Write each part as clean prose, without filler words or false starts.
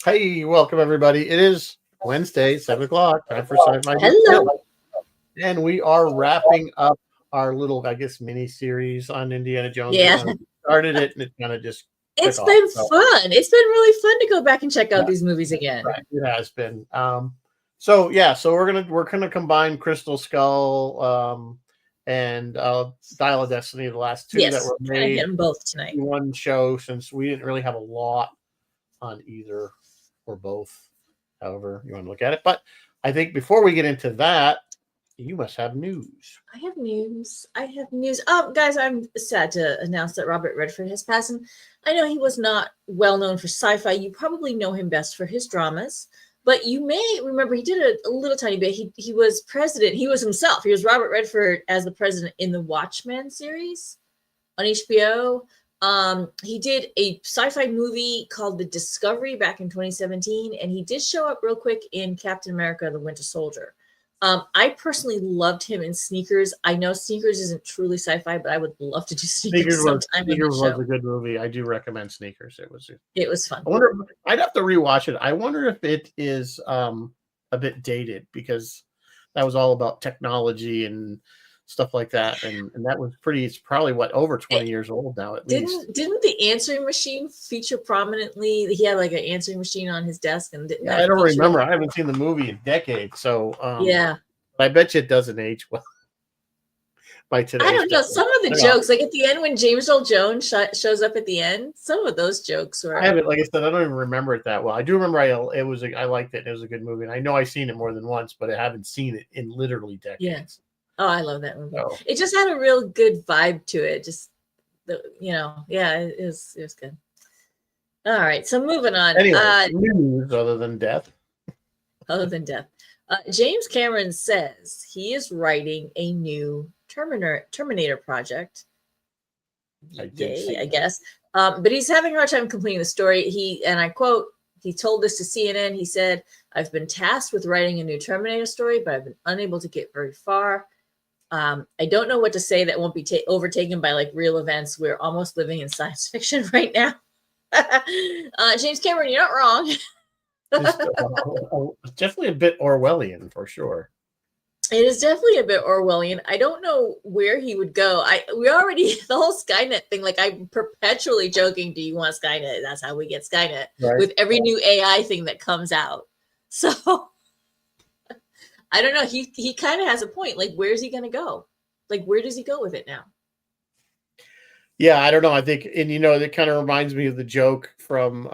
Hey, welcome everybody. It is Wednesday, 7 o'clock. Time for Sci-Fi Hello. Detail. And we are wrapping up our little, I guess, mini series on Indiana Jones. We Yeah, kind of started it and it kind of just took it's off. been So fun. It's been really fun to go back and check out yeah, these movies again. right. It has been. So we're gonna combine Crystal Skull and Dial of Destiny, the last two that Yes, were trying to hit made them both tonight. in one show, since we didn't really have a lot on either or both, however you want to look at it. But I think before we get into that, you must have news. I have news. I have news. Guys, I'm sad to announce that Robert Redford has passed. And I know he was not well known for sci-fi. You probably know him best for his dramas, but you may remember he did a little tiny bit. He was president. He was himself. He was Robert Redford as the president in the Watchmen series on HBO. He did a sci-fi movie called The Discovery back in 2017, and he did show up real quick in Captain America: The Winter Soldier. I personally loved him in Sneakers. I know Sneakers isn't truly sci-fi, but I would love to do Sneakers sometime in the Sneakers was show. a good movie. I do recommend Sneakers. It was fun. I wonder. I'd have to rewatch it. I wonder if it is a bit dated because that was all about technology and stuff like that, and that was pretty. It's probably over 20 years old now at least. Didn't the answering machine feature prominently? He had like an answering machine on his desk, and didn't Yeah, that I don't feature? remember. I haven't seen the movie in decades, so Yeah. I bet you it doesn't age well by today's. I don't know. standards. Some of the jokes, like at the end when James Earl Jones shows up at the end, some of those jokes were. I haven't, like I said, I don't even remember it that well. I do remember I liked it. It was a good movie, and I know I've seen it more than once, but I haven't seen it in literally decades. Yeah. Oh, I love that movie. So, It just had a real good vibe to it. Just yeah, it was good. All right, so moving on. anyway, news other than death. Other than death, James Cameron says he is writing a new Terminator project. Yay, I guess. But he's having a hard time completing the story. And I quote, he told this to CNN. He said, "I've been tasked with writing a new Terminator story, but I've been unable to get very far. I don't know what to say that won't be overtaken by like real events. We're almost living in science fiction right now." James Cameron, you're not wrong. Definitely a bit Orwellian for sure. It is definitely a bit Orwellian. I don't know where he would go. We already the whole Skynet thing. Like I'm perpetually joking. Do you want Skynet? That's how we get Skynet with every new AI thing that comes out. So I don't know. He kind of has a point. Like where's he going to go? Like where does he go with it now? Yeah, I don't know. I think, and that kind of reminds me of the joke from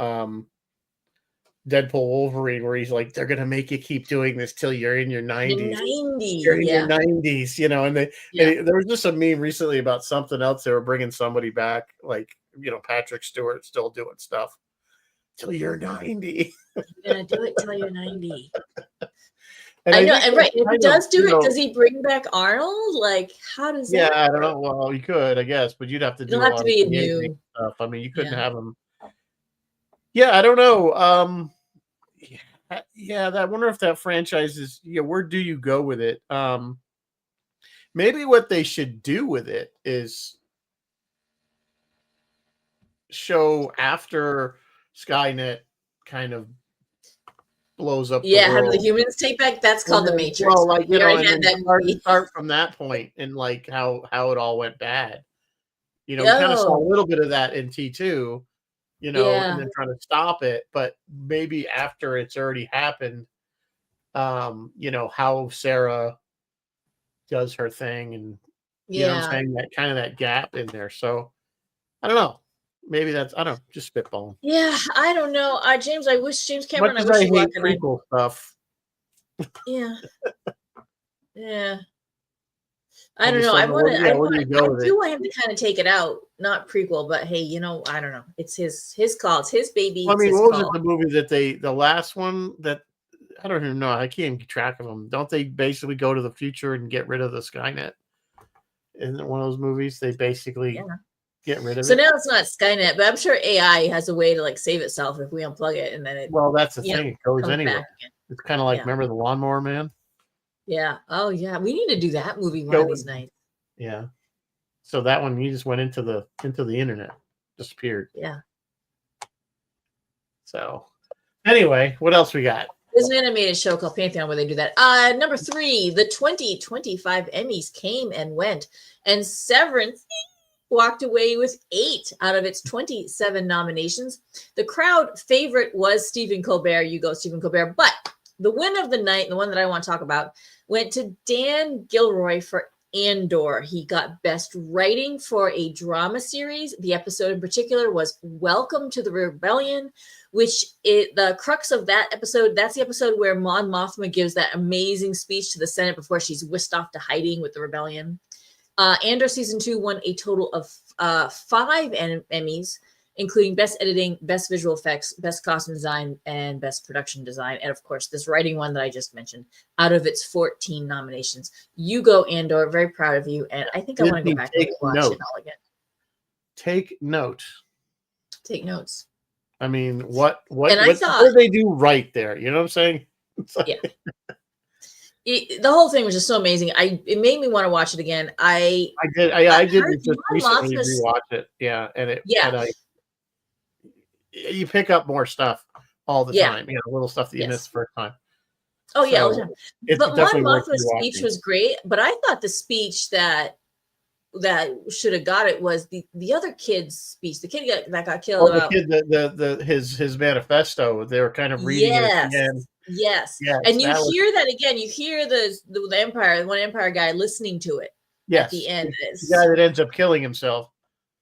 Deadpool Wolverine, where he's like, "They're gonna make you keep doing this till you're in your 90s. You're in your 90s," and there was just a meme recently about something else. They were bringing somebody back, like Patrick Stewart still doing stuff till you're 90. You're gonna do it till you're 90. And I know, and right, if he does do it, does he bring back Arnold? Like, how does that? Yeah, I don't know. Well, you could, I guess, but you'd have to do a lot of new stuff. I mean, you couldn't have him. Yeah, I don't know. Yeah, I wonder if that franchise is. Yeah, where do you go with it? Maybe what they should do with it is show after Skynet kind of blows up. Yeah, how do the humans take back? That's called the Matrix. Well, like start from that point and like how it all went bad. We kind of saw a little bit of that in T2. And then trying to stop it, but maybe after it's already happened, how Sarah does her thing, and you know what I'm saying, that kind of that gap in there. So I don't know. Maybe that's, I don't know, just spitballing. Yeah, I don't know. James, I wish James Cameron. I hate prequel stuff. Yeah. Yeah. I don't know. I do want him to kind of take it out, not prequel, but hey, I don't know. It's his call. It's his baby. I mean, what was it, the movie that the last one that, I don't even know. I can't even keep track of them. Don't they basically go to the future and get rid of the Skynet? Isn't it one of those movies? They basically get rid of it. So now it's not Skynet, but I'm sure AI has a way to like save itself if we unplug it, and then it. Well, that's the thing. It goes anyway. It's kind of like, remember the Lawnmower Man? Yeah. Oh, yeah. We need to do that movie one of these nights. Yeah. So that one, you just went into the internet, disappeared. Yeah. So Anyway, what else we got? There's an animated show called Pantheon where they do that. Number 3, the 2025 Emmys came and went, and Severance walked away with 8 out of its 27 nominations. The crowd favorite was Stephen Colbert. You go, Stephen Colbert. But the win of the night, the one that I want to talk about, went to Dan Gilroy for Andor. He got Best Writing for a drama series. The episode in particular was Welcome to the Rebellion, which the crux of that episode, that's the episode where Mon Mothma gives that amazing speech to the Senate before she's whisked off to hiding with the rebellion. Andor season 2 won a total of 5 Emmys, including Best Editing, Best Visual Effects, Best Costume Design, and Best Production Design. And of course, this writing one that I just mentioned, out of its 14 nominations. You go, Andor. Very proud of you. And I think I want to go back and watch it all again. Take note. Take notes. I mean, what did they do right there? You know what I'm saying? Yeah. The whole thing was just so amazing. It made me want to watch it again. I did just recently rewatch it. Yeah, and you pick up more stuff all the time. You know, little stuff that you missed the first time. Oh yeah, all the time. But Mon Mothma's speech was great. But I thought the speech that should have got it was the other kid's speech. The kid that got killed. Oh, the kid, his manifesto. They were kind of reading it again. Yes. And you hear that again. You hear the one Empire guy listening to it. At the end. The guy that ends up killing himself.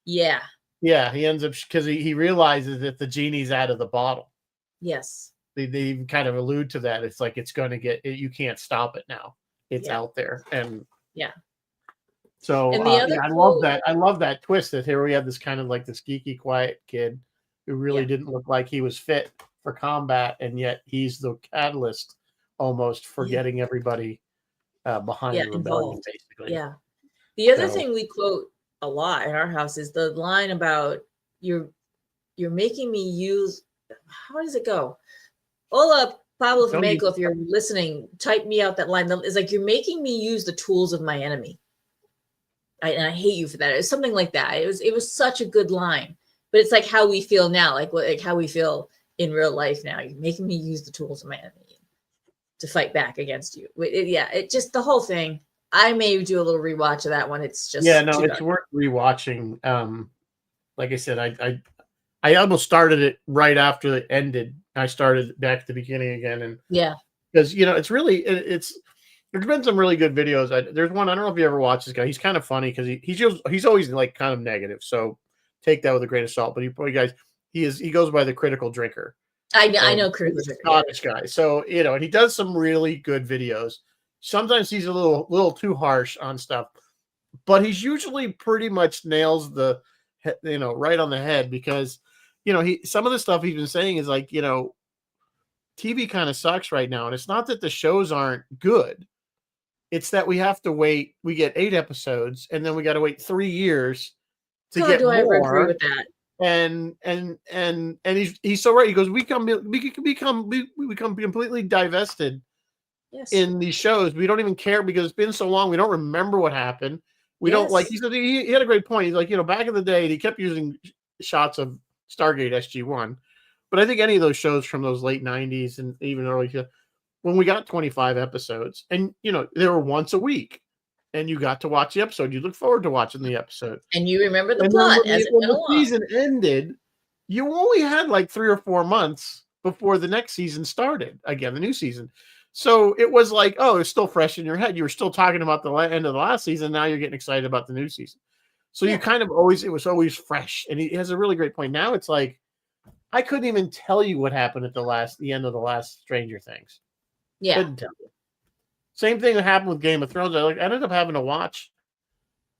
Yeah. Yeah, he ends up because he realizes that the genie's out of the bottle. Yes. They kind of allude to that. It's like it's going to get. You can't stop it now. It's out there, and So I love that. I love that twist that here we have this kind of like this geeky, quiet kid who really didn't look like he was fit for combat, and yet he's the catalyst almost for getting everybody behind the rebellion, basically. Yeah. The other thing we quote a lot in our house is the line about you're making me use. How does it go? Hola, Pablo Flamenco, if you're listening, type me out that line. It's like you're making me use the tools of my enemy. And I hate you for that. It was something like that. It was such a good line, but it's like how we feel now, like how we feel in real life now. You're making me use the tools of my enemy to fight back against you. It just the whole thing. I may do a little rewatch of that one. It's just it's worth rewatching. Like I said, I almost started it right after it ended. I started back at the beginning again, and because it's really there's been some really good videos. There's one, I don't know if you ever watched this guy. He's kind of funny because he's always like kind of negative. So take that with a grain of salt. But he goes by the Critical Drinker. I know Critical Drinker. Scottish guy. So and he does some really good videos. Sometimes he's a little too harsh on stuff, but he's usually pretty much nails the right on the head because some of the stuff he's been saying is like TV kind of sucks right now, and it's not that the shows aren't good. It's that we have to wait. We get 8 episodes, and then we got to wait 3 years to get more. I ever agree with that. And he's so right. He goes, we become completely divested in these shows. We don't even care because it's been so long. We don't remember what happened. We don't like. He said he had a great point. He's like, back in the day, he kept using shots of Stargate SG-1, but I think any of those shows from those late 90s and even early, when we got 25 episodes, and they were once a week, and you got to watch the episode. You look forward to watching the episode, and you remember the plot as it went along. When the season ended, you only had like 3 or 4 months before the next season started again, the new season. So it was like, it's still fresh in your head. You were still talking about the end of the last season. Now you're getting excited about the new season. So you kind of it was always fresh. And he has a really great point. Now it's like, I couldn't even tell you what happened at the end of the last Stranger Things. Yeah. Couldn't tell you. Same thing that happened with Game of Thrones. I ended up having to watch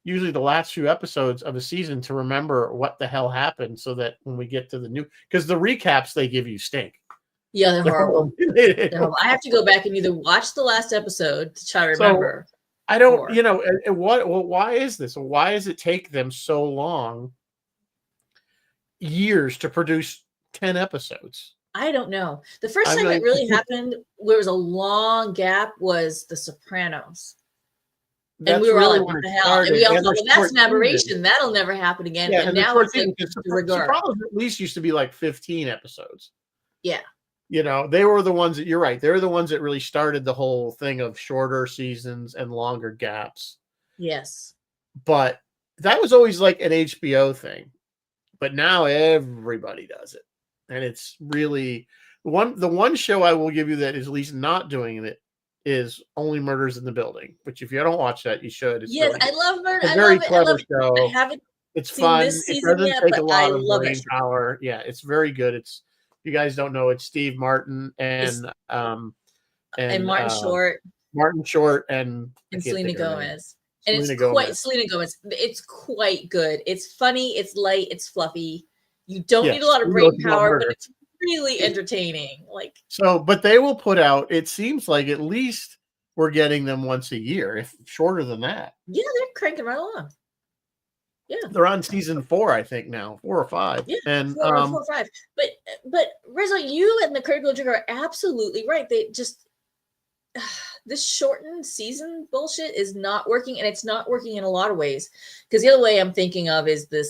usually the last few episodes of a season to remember what the hell happened so that when we get to the new, because the recaps they give you stink. Yeah, they're horrible. I have to go back and either watch the last episode to try to remember. So, I don't, why is this? Why does it take them so long, years to produce 10 episodes? I don't know. The first time it really happened, where it was a long gap, was The Sopranos. And we were all like, what the hell? And we all thought, well, that's an aberration. That'll never happen again. Yeah, and now it's Sopranos at least used to be like 15 episodes. Yeah. You know, they were the ones that you're right. They were the ones that really started the whole thing of shorter seasons and longer gaps. Yes. But that was always like an HBO thing. But now everybody does it. And it's really the one show I will give you that is at least not doing it is Only Murders in the Building. Which if you don't watch that, you should. It's Yes, really I love Murder. It's a I very love it. I clever love it. I show. haven't It's seen fun. this It season doesn't yet, take but a I lot of love brain it. power. Yeah, it's very good. It's you guys don't know it's Steve Martin It's, and Martin Short Martin Short and I and can't Selena think of her name. Gomez. And it's Selena quite Gomez. Selena Gomez. It's quite good. It's funny. It's light. It's fluffy. You don't need a Yes, lot of we know brain it's about power, but murder. it's really entertaining. Like So, but they will put out. It seems like at least we're getting them once a year, if shorter than that. yeah, they're cranking right along. Yeah, They're on season 4, I think now, 4 or 5. yeah, And 4 or 5. But Rizzo, you and the critical trigger are absolutely right. They just this shortened season bullshit is not working, and it's not working in a lot of ways. Because the other way I'm thinking of is the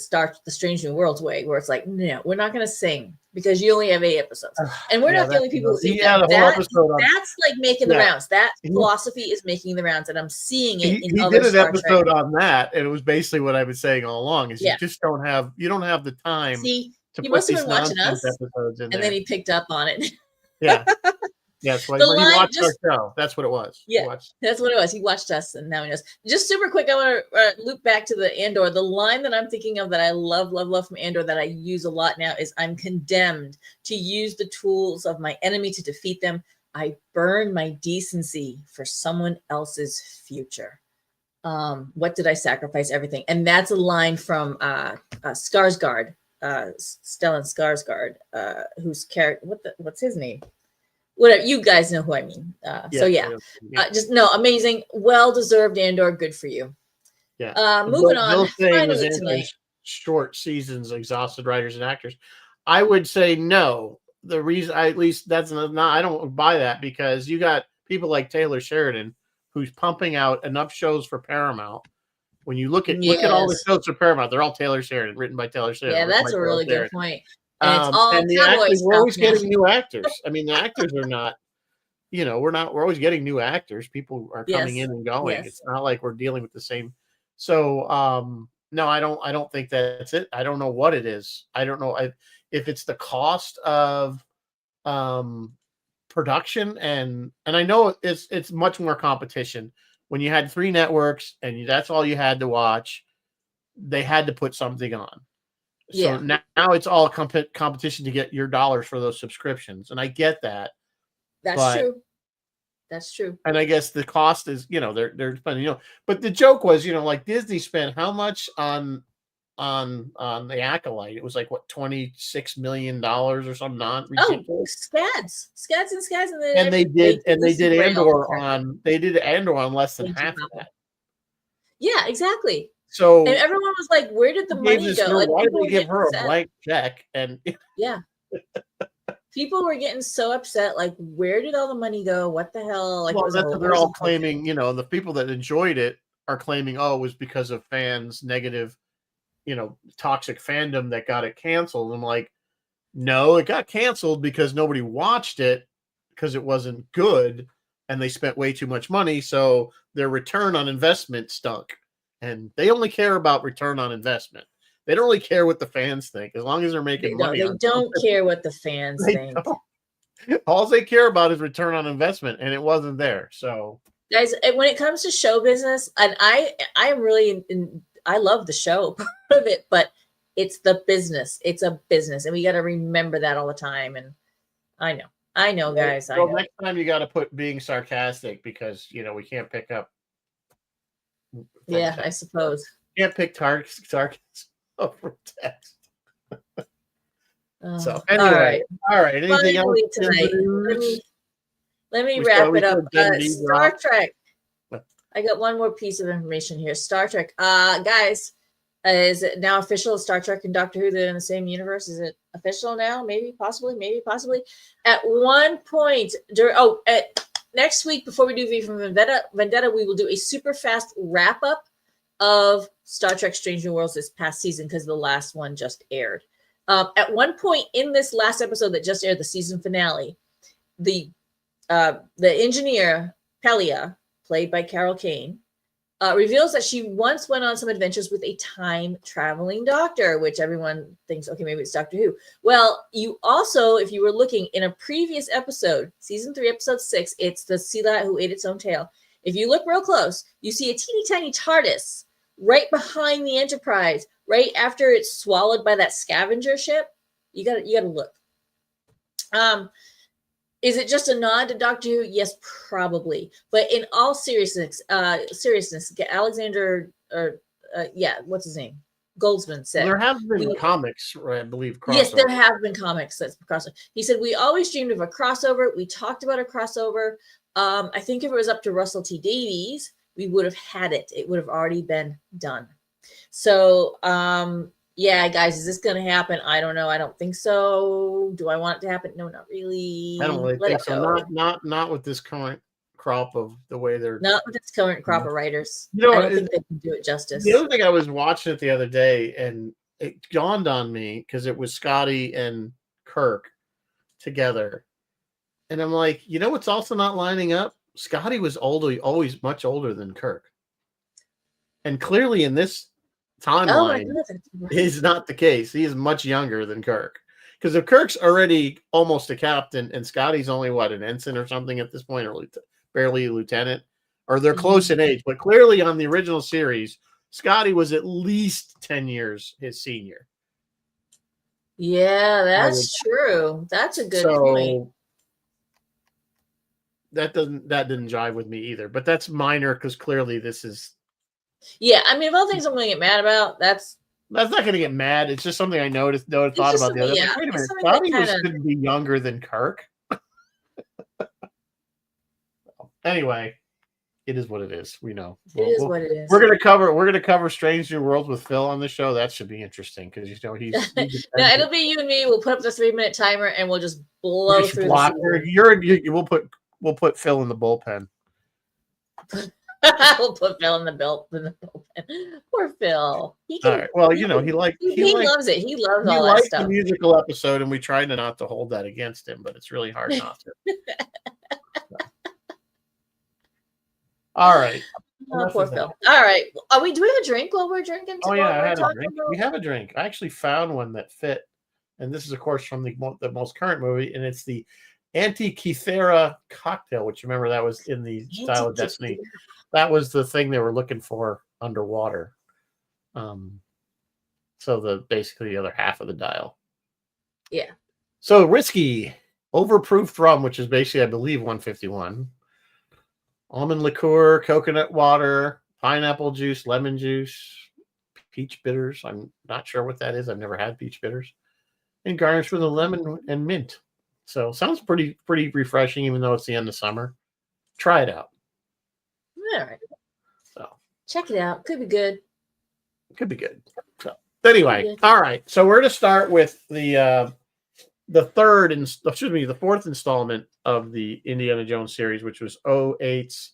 Strange New Worlds way, where it's like, no, we're not going to sing because you only have 8 episodes, and we're yeah, not the only people who think he had a whole episode on. That's like making the Yeah. rounds. That philosophy is making the rounds, and I'm seeing it in He other did an Star episode Trek. on that, and it was basically what I've been saying all along: is Yeah. you don't have the time. See, to he put must have these been watching us, episodes in and there. then he picked up on it. Yeah. Yeah, that's why he watched our show. That's what it was. Yeah, that's what it was. He watched us, and now he knows. Just super quick, I want to loop back to the Andor. The line that I'm thinking of that I love from Andor that I use a lot now is, "I'm condemned to use the tools of my enemy to defeat them. I burn my decency for someone else's future. What did I sacrifice? Everything." And that's a line from Skarsgård, Stellan Skarsgård, whose character? What's his name? Whatever, you guys know who I mean. Just no, amazing, well-deserved Andor, good for you. Yeah. Moving on. Finally tonight, short seasons exhausted writers and actors. I would say no. The reason, at least that's not. I don't buy that because you got people like Taylor Sheridan who's pumping out enough shows for Paramount. When you look at all the shows for Paramount, they're all Taylor Sheridan, written by Taylor Sheridan. Yeah, that's a really good point. And it's all the actors, we're always getting new actors. I mean, the actors are not, we're always getting new actors. People are coming in and going. Yes. It's not like we're dealing with the same. So, no, I don't think that's it. I don't know what it is. I don't know if it's the cost of production and I know it's much more competition. When you had 3 networks and that's all you had to watch, they had to put something on. So now it's all competition to get your dollars for those subscriptions. And I get that. That's true. That's true. And I guess the cost is, they're spending, but the joke was, like Disney spent how much on the Acolyte? It was like what, $26 million or something ridiculous. Scats. And they did Andor on less than half of that. Yeah, exactly. So and everyone was like, "Where did the money go?" Like, why did they give her a blank check? And yeah, people were getting so upset. Like, where did all the money go? What the hell? Like, well, that's what they're all claiming. The people that enjoyed it are claiming, "Oh, it was because of fans' negative, toxic fandom that got it canceled." I'm like, no, it got canceled because nobody watched it because it wasn't good, and they spent way too much money, so their return on investment stunk. And they only care about return on investment. They don't really care what the fans think, as long as they're making money. They don't care what the fans think. All they care about is return on investment, and it wasn't there. So, guys, when it comes to show business, and I really, I love the show part of it, but it's the business. It's a business, and we got to remember that all the time. And I know, guys. Well, next time you got to put being sarcastic because we can't pick up. Yeah, I suppose. Can't pick sarcasm from text. So anyway, all right. Anything else tonight? Let me wrap it up. Star Trek. I got one more piece of information here. Star Trek. Guys, is it now official? Star Trek and Doctor Who, they're in the same universe. Is it official now? Maybe, possibly. At one point next week, before we do V for Vendetta, we will do a super fast wrap up of Star Trek Strange New Worlds this past season because the last one just aired. At one point in this last episode that just aired, the season finale, the engineer Pelia, played by Carol Kane, reveals that she once went on some adventures with a time traveling doctor, which everyone thinks, okay, maybe it's Doctor Who. Well, you also, if you were looking in a previous episode, season 3, episode 6, it's the sea lion who ate its own tail. If you look real close, you see a teeny tiny TARDIS right behind the Enterprise, right after it's swallowed by that scavenger ship. You gotta look. Is it just a nod to Doctor Who? Yes, probably. But in all seriousness, Alexander, what's his name? Goldsman said. There have been comics, I believe. Crossover. Yes, there have been comics that's crossover. He said, we always dreamed of a crossover. We talked about a crossover. I think if it was up to Russell T Davies, we would have had it. It would have already been done. So, yeah, guys, is this going to happen? I don't know. I don't think so. Do I want it to happen? No, not really. I don't really think so. Not with this current crop of the way they're. Not with this current crop of writers. You know, I don't think they can do it justice. The other thing, I was watching it the other day, and it dawned on me because it was Scotty and Kirk together, and I'm like, you know what's also not lining up? Scotty was always much older than Kirk, and clearly in this timeline is not the case. He is much younger than Kirk, because if Kirk's already almost a captain and Scotty's only an ensign or something at this point, or barely a lieutenant, or they're close in age, but clearly on the original series, Scotty was at least 10 years his senior. Yeah, that's true. That's a good point. That didn't jive with me either, but that's minor because clearly this is. Yeah, I mean, of all things I'm going to get mad about, that's not going to get mad. It's just something I thought about the other day. Yeah, wait a minute, Scotty couldn't be younger than Kirk. Anyway, it is what it is. We know. It is what it is. We're gonna cover Strange New Worlds with Phil on the show. That should be interesting because he's yeah, it'll be you and me. We'll put up the 3-minute timer and we'll just blow through. We'll put Phil in the bullpen. We'll put Phil in the bullpen. Poor Phil. All right. Well, he loves it. He loves all that stuff. The musical episode, and we tried not to hold that against him, but it's really hard not to. All right. Oh, poor Phil. All right. Do we have a drink while we're drinking? Oh yeah, I had a drink. We have a drink. I actually found one that fit, and this is of course from the most current movie, and it's the Antikythera cocktail, which remember that was in the Dial of Destiny. That was the thing they were looking for underwater. So basically the other half of the dial. Yeah. So risky, overproofed rum, which is basically, I believe, 151. Almond liqueur, coconut water, pineapple juice, lemon juice, peach bitters. I'm not sure what that is. I've never had peach bitters. And garnished with a lemon and mint. So sounds pretty refreshing, even though it's the end of summer. Try it out. All right. So check it out. Could be good. Could be good. So anyway, all right. So we're going to start with the fourth installment of the Indiana Jones series, which was 08's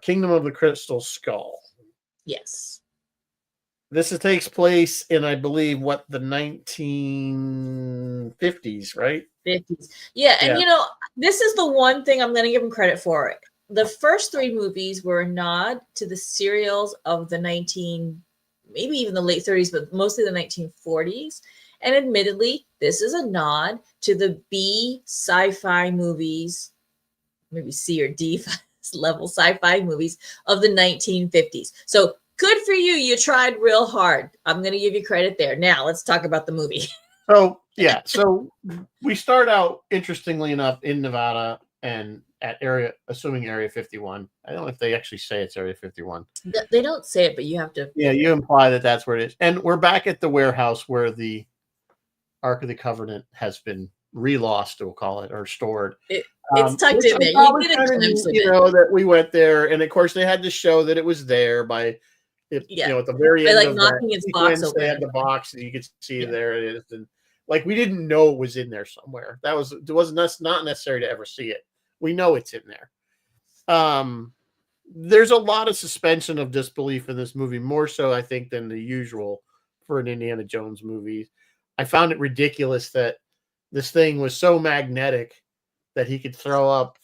Kingdom of the Crystal Skull. Yes. This takes place in, I believe, the 1950s, right? 50s. Yeah, and this is the one thing I'm going to give him credit for. The first 3 movies were a nod to the serials of the maybe even the late 30s, but mostly the 1940s. And admittedly, this is a nod to the B sci-fi movies, maybe C or D level sci-fi movies of the 1950s. So good for you. You tried real hard. I'm going to give you credit there. Now let's talk about the movie. So, yeah. So we start out, interestingly enough, in Nevada and at Area 51. I don't know if they actually say it's Area 51. They don't say it, but you have to. Yeah, you imply that that's where it is. And we're back at the warehouse where the Ark of the Covenant has been relost, we'll call it, or stored. It's tucked in there. You get a glimpse of it. That we went there, and of course they had to show that it was there by, at the very end of knocking its box open. They had the box, and you could see there it is. And we didn't know it was in there somewhere. It wasn't not necessary to ever see it. We know it's in there. There's a lot of suspension of disbelief in this movie, more so I think than the usual for an Indiana Jones movie. I found it ridiculous that this thing was so magnetic that he could throw up,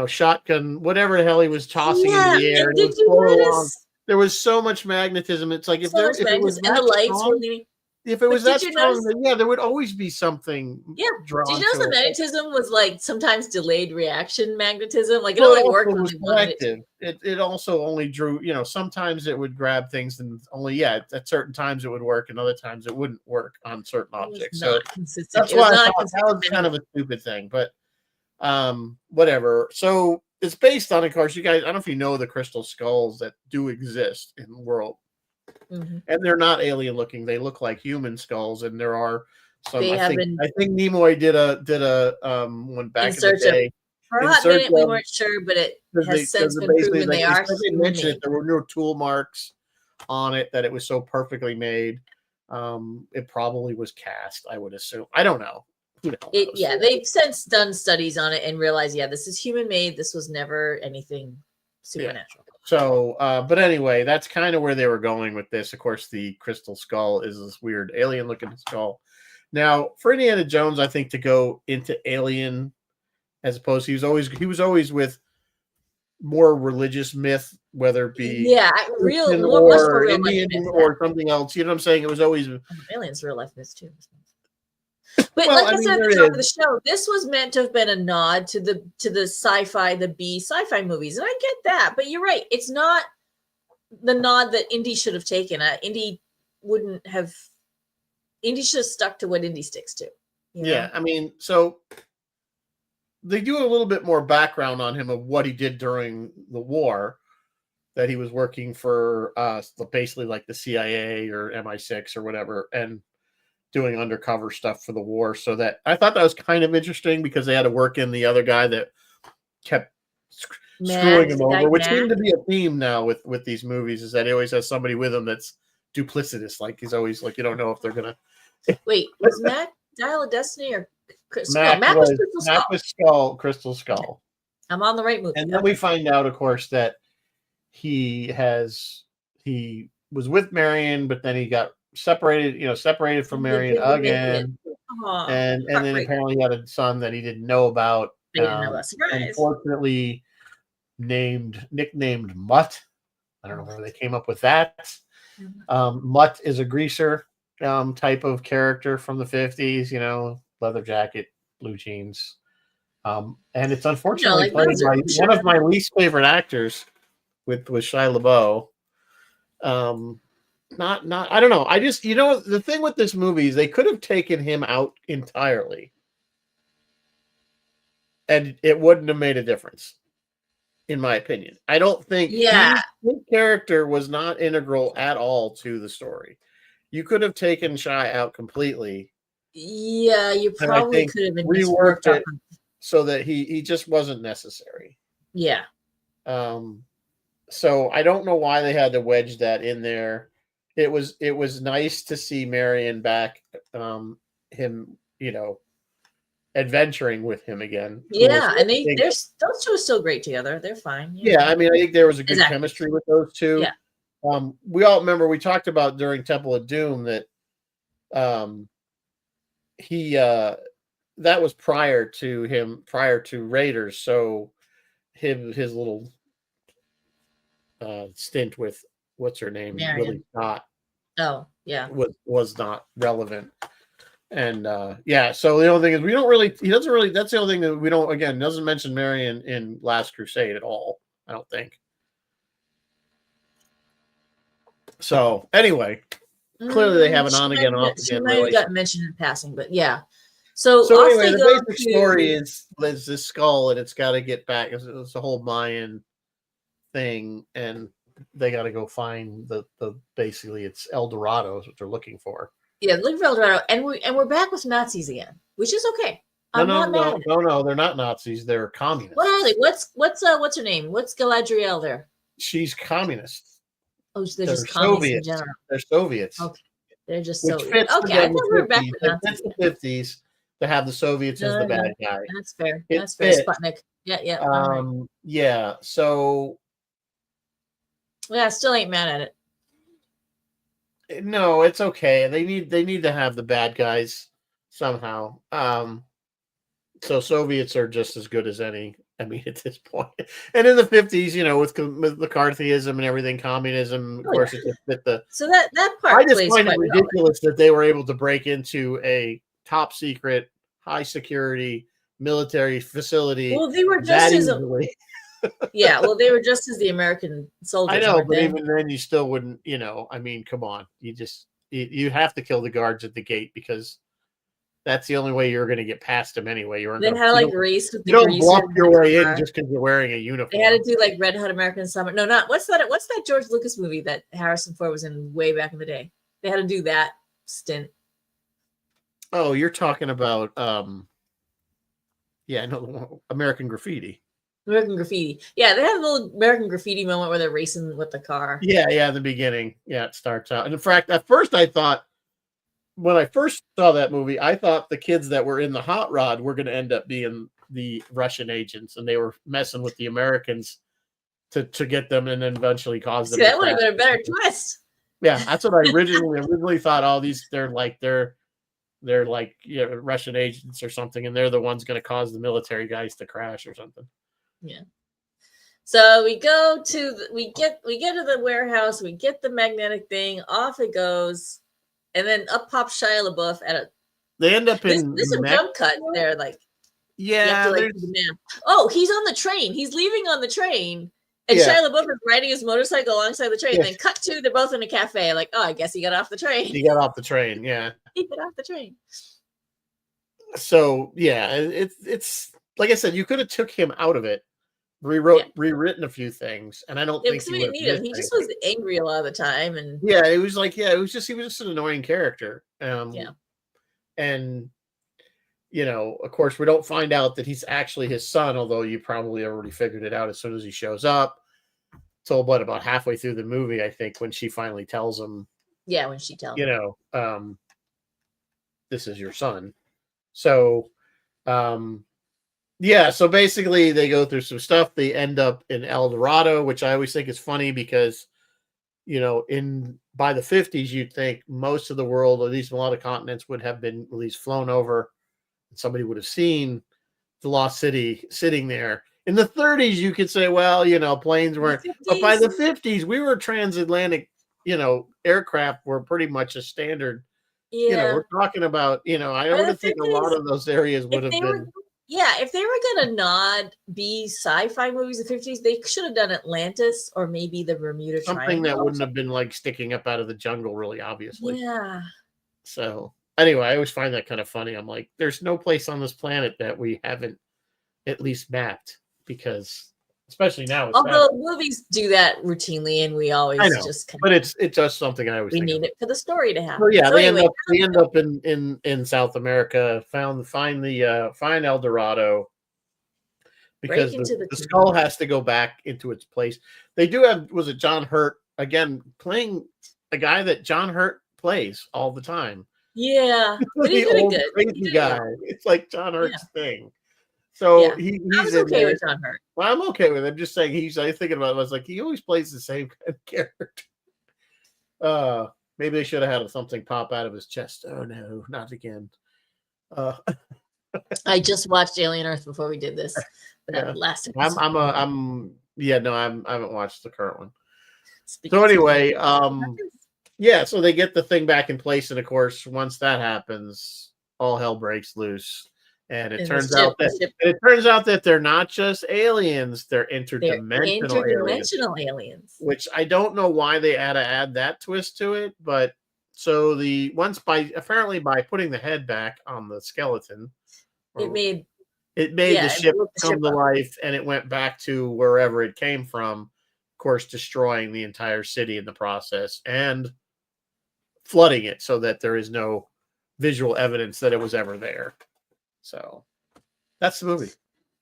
shotgun, whatever the hell he was tossing into Yeah, the air, and and it did would you float along. notice There was so much magnetism. It's like if so much it was magnetism and the that lights were strong, leaving? if it was But did that you strong, notice? then yeah, there would always be something Yeah. Did you drawn notice to the it. magnetism was like sometimes delayed reaction magnetism? Like it Well, it only also worked when was they wanted it to. selective. It also only drew, sometimes it would grab things and only, at certain times it would work and other times it wouldn't work on certain It was objects. So not consistent. that's It was why I not a thought that consistent was kind of magnetism. a stupid thing, but whatever. So it's based on, of course, you guys, I don't know if you know the crystal skulls that do exist in the world. Mm-hmm. And they're not alien looking. They look like human skulls, and there are some. They I have think been Nimoy did a one in back in the search of. day For a in hot search minute, we of, weren't sure, but it has because since been basically proven they they are said they human mentioned it. made. There were no tool marks on it, that it was so perfectly made. It probably was cast, I would assume. I don't know. Who the hell knows? They've since done studies on it and realized, this is human made. This was never anything supernatural. So, but anyway, that's kind of where they were going with this. Of course, the crystal skull is this weird alien looking skull. Now, for Indiana Jones, I think to go into alien, as opposed, he was always with more religious myth, whether it be Real, Christian much more or real life Indian myth. or something else. You know what I'm saying? It was always Aliens, real life myths too. But well. like I I mean, said at there the top of the is. show, this was meant to have been a nod to the sci-fi, the B sci-fi movies, and I get that. But you're right; it's not the nod that Indy should have taken. Indy wouldn't have. Indy should have stuck to what Indy sticks to. Yeah, I mean, so they do a little bit more background on him of what he did during the war. That he was working for basically like the CIA or MI6 or whatever, and doing undercover stuff for the war. So that I thought that was kind of interesting because they had to work in the other guy that kept screwing Mac, him the guy over, which Mac. seemed to be a theme now with these movies, is that he always has somebody with him that's duplicitous. Like he's always like, you don't know if they're gonna. Wait, was Mac Dial of Destiny or no? Mac Mac was Crystal Skull. Crystal Skull. Okay. I'm on the right movie. And then we find out, of course, that he was with Marion, but then he got separated from Marion again. And then apparently he had a son that he didn't know about. They didn't know about. Surprise. Unfortunately, nicknamed Mutt. I don't know where they came up with that. Mutt is a greaser type of character from the 50s, leather jacket, blue jeans. And it's unfortunately played by one of my least favorite actors with Shia LaBeouf. Not I don't know. I just the thing with this movie is they could have taken him out entirely and it wouldn't have made a difference, in my opinion. I don't think his character was not integral at all to the story. You could have taken Shia out completely. Yeah, you probably could have reworked it so that he just wasn't necessary. Yeah. So I don't know why they had to wedge that in there. It was nice to see Marion back, him, adventuring with him again. Yeah, and those two are still great together. They're fine. Yeah, I mean, I think there was a good chemistry with those two. Yeah. We all remember we talked about during Temple of Doom that he that was prior to Raiders, so his little stint with what's her name, Marion. Willie Scott. Oh, yeah. Was not relevant. And so the only thing is he doesn't really that's the only thing that we don't doesn't mention Marion in Last Crusade at all, I don't think. So anyway, clearly they have an on again, off again. She might have got mentioned in passing, but yeah. So anyway, the basic story is this skull, and it's got to get back. It's a whole Mayan thing, and they got to go find the basically it's El Dorado is what they're looking for. Yeah, looking for El Dorado, and we're back with Nazis again, which is okay. No, they're not Nazis. They're communists. What are they? What's her name? What's Galadriel there? She's communist. Oh, they're just communists in general. They're Soviets. Okay, they're just Soviets. Okay, I thought we were back with Nazis. The 50s to have the Soviets as the bad guy. That's fair. That's fair. Sputnik. Yeah. Yeah. So. Yeah, still ain't mad at it. No, it's okay. They need to have the bad guys somehow. So Soviets are just as good as any. I mean, at this point, and in the 50s, with McCarthyism and everything, communism, of Oh, yeah. course, it just fit the. So that I part just plays find it quite well. ridiculous that they were able to break into a top secret, high security military facility Well, they were that just as easily. yeah. Well, they were just as the American I soldiers, know, weren't but they? even then, you still wouldn't. I mean, come on, you have to kill the guards at the gate because that's the only way you're going to get past them anyway. You aren't They going to. had to like race with You the don't greaser bluff in your the way in car. just because you're wearing a They uniform. had to do like Red Hot American Summer. No, not what's that? What's that George Lucas movie that Harrison Ford was in way back in the day? They had to do that stint. Oh, you're talking about yeah, no, American Graffiti. American Graffiti. Yeah, they had a little American Graffiti moment where they're racing with the car. Yeah, in the beginning. Yeah, it starts out. And in fact, at first I thought when I first saw that movie, I thought the kids that were in the hot rod were going to end up being the Russian agents, and they were messing with the Americans to get them, and then eventually cause them See, to that would have crash. been a better twist. Yeah, that's what I originally thought. All these, they're like Russian agents or something, and they're the ones going to cause the military guys to crash or something. Yeah. So we go to we get to the warehouse, we get the magnetic thing, off it goes, and then up pops Shia LaBeouf at a. They end up in There's some jump cut there, like you have yeah. to like do the math. Oh, he's on the train. He's leaving on the train, and Yeah. Shia LaBeouf is riding his motorcycle alongside the train. Yes. And then cut to they're both in a cafe. Like, oh, I guess he got off the train. He got off the train. Yeah. He got off the train. So yeah, it's like I said, you could have took him out of it, rewritten a few things, and I don't think we didn't need him. He just was angry a lot of the time, and yeah, it was like he was just an annoying character. Yeah, and of course, we don't find out that he's actually his son, although you probably already figured it out as soon as he shows up. Till about halfway through the movie, I think, when she finally tells him. Yeah, when she tells him, this is your son. So, yeah. So basically, they go through some stuff. They end up in El Dorado, which I always think is funny because, by the 50s, you'd think most of the world, or at least a lot of continents, would have been at least flown over. And somebody would have seen the lost city sitting there. In the 30s, you could say, well, planes weren't. But by the 50s, we were transatlantic, aircraft were pretty much a standard. yeah, we're talking about, I would think a lot of those areas would have been. If they were going to not be sci-fi movies in the 50s, they should have done Atlantis or maybe the Bermuda Triangle. Something that wouldn't have been like sticking up out of the jungle, really obviously. Yeah. So anyway, I always find that kind of funny. I'm like, there's no place on this planet that we haven't at least mapped, because especially now. Although movies do that routinely, and we always just but it's just something I always we think need of. it for the story to happen. Well, yeah, so they anyway, end up in South America, find El Dorado, because the skull has to go back into its place. They do have, was it John Hurt again playing a guy that John Hurt plays all the time? Yeah, but he did good. Crazy guy. It's like John Hurt's thing. So he's okay with John Hurt. Well, I'm okay with him. I'm just saying I was thinking about it. I was like, he always plays the same kind of character. Maybe they should have had something pop out of his chest. Oh no, not again. I just watched Alien Earth before we did this. Last episode. I haven't watched the current one. So anyway, so they get the thing back in place, and of course, once that happens, all hell breaks loose. And it turns out that they're not just aliens; they're interdimensional aliens. Which I don't know why they had to add that twist to it, but so apparently by putting the head back on the skeleton, it made the ship come to life, and it went back to wherever it came from. Of course, destroying the entire city in the process and flooding it so that there is no visual evidence that it was ever there. So that's the movie.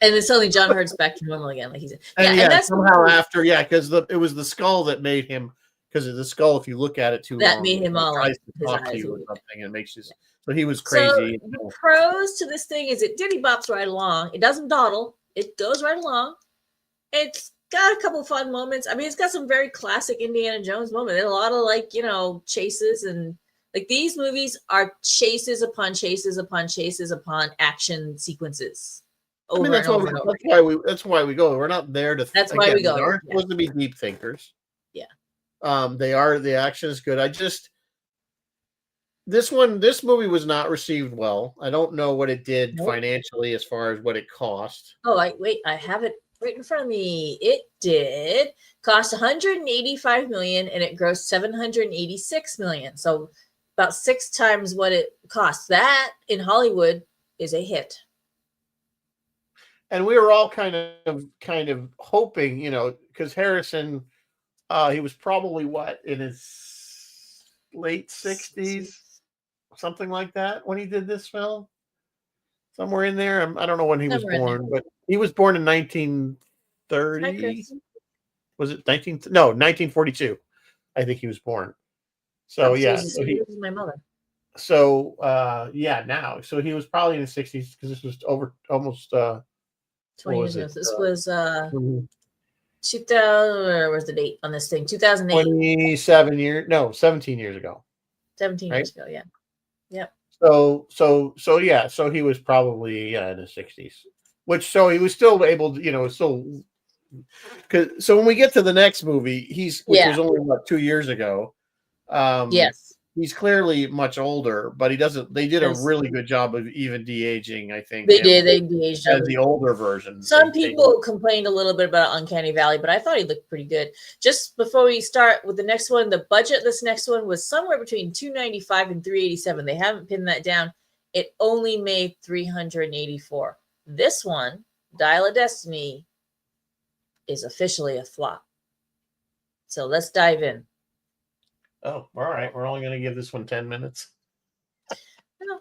And it's only John Hurt's back to normal again, like he said. And that's somehow after, because it was the skull that made him, because of the skull, if you look at it too long, made him all like to talk to you or something, and makes you. So he was crazy. So the pros to this thing is it diddy bops right along. It doesn't dawdle. It goes right along. It's got a couple of fun moments. I mean, it's got some very classic Indiana Jones moments. There's a lot of chases and Like these movies are chases upon chases upon chases upon action sequences over and over and over. That's why we go. We're not there to. That's why we go. They aren't supposed to be deep thinkers. Yeah. They are. The action is good. This movie was not received well. I don't know what it did financially as far as what it cost. Oh, I have it right in front of me. It did cost 185 million and it grossed 786 million. So about 6 times what it cost. That in Hollywood is a hit. And we were all kind of hoping, because Harrison, he was probably in his late 60s, something like that, when he did this film. Somewhere in there. I don't know when he was born, but he was born in 1930. Was it 1942? I think he was born. So yeah, so he was my mother. So now. So he was probably in his 60s because this was almost 20 years ago. This was 2000, or was the date on this thing? 2008. 17 years ago. 17 years ago, yeah. Yep. So he was probably in his 60s. So he was still able to, so when we get to the next movie, which was only 2 years ago. Yes. He's clearly much older, but they did a really good job of even de-aging, I think. They de-aged as the older version. Some people complained a little bit about Uncanny Valley, but I thought he looked pretty good. Just before we start with the next one, the budget of this next one was somewhere between 295 and 387. They haven't pinned that down. It only made 384. This one, Dial of Destiny, is officially a flop. So let's dive in. Oh, all right. We're only going to give this one 10 minutes. No.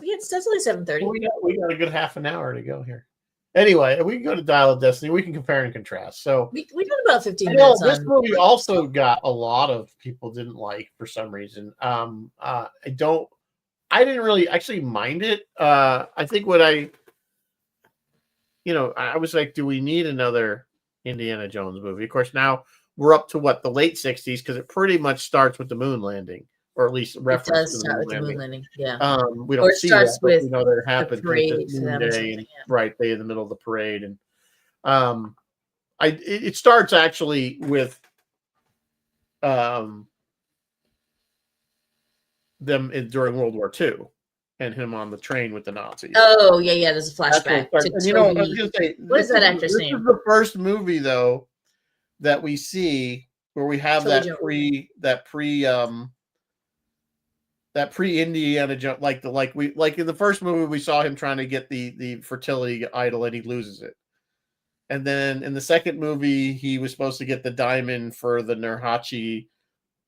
It's only 7:30. We got a good half an hour to go here. Anyway, we can go to Dial of Destiny. We can compare and contrast. So we did about 15 minutes. This movie also got a lot of people didn't like for some reason. I didn't really actually mind it. I think I was like, do we need another Indiana Jones movie? Of course, now we're up to the late 60s because it pretty much starts with the moon landing, or at least reference to the moon landing. Yeah. We don't see that, but we know that it happened parade day, right day in the middle of the parade, and it starts actually with them during World War II and him on the train with the Nazis. Oh yeah, there's a flashback. And I was gonna say, what is that actor's name? This is the first movie though that we see where we have that pre-Indiana Jones, like in the first movie we saw him trying to get the fertility idol and he loses it, and then in the second movie he was supposed to get the diamond for the Nurhachi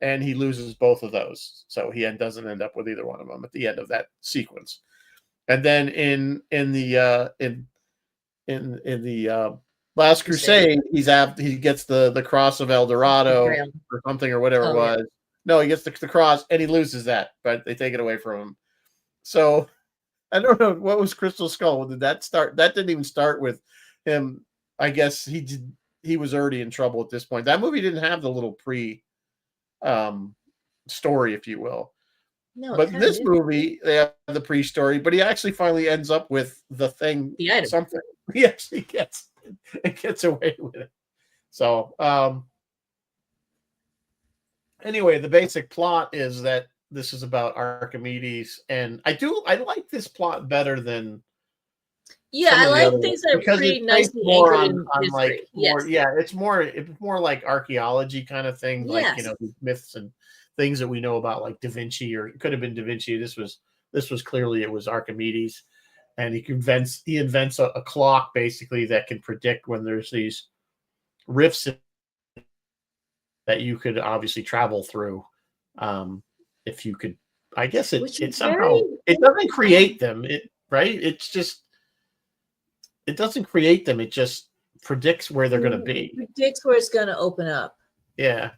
and he loses both of those, so he doesn't end up with either one of them at the end of that sequence. And then in the Last Crusade, he gets the cross of El Dorado or something or whatever it was. Yeah. No, he gets the cross and he loses that, but they take it away from him. So I don't know, what was Crystal Skull? Did that start? That didn't even start with him. I guess he was already in trouble at this point. That movie didn't have the little story, if you will. No, but this movie, they have the pre-story, but he actually finally ends up with the thing, something. He actually gets away with it. So, anyway, the basic plot is that this is about Archimedes, and I like this plot better than. Yeah, I like things that are pretty nicely anchored in history. It's more like archaeology kind of thing, like myths and things that we know about, like Da Vinci, or it could have been Da Vinci. This was clearly it was Archimedes, and he invents a clock basically that can predict when there's these rifts that you could obviously travel through. If you could, I guess it somehow it doesn't create them, right? It's just. It doesn't create them. It just predicts where they're going to be. Predicts where it's going to open up. Yeah.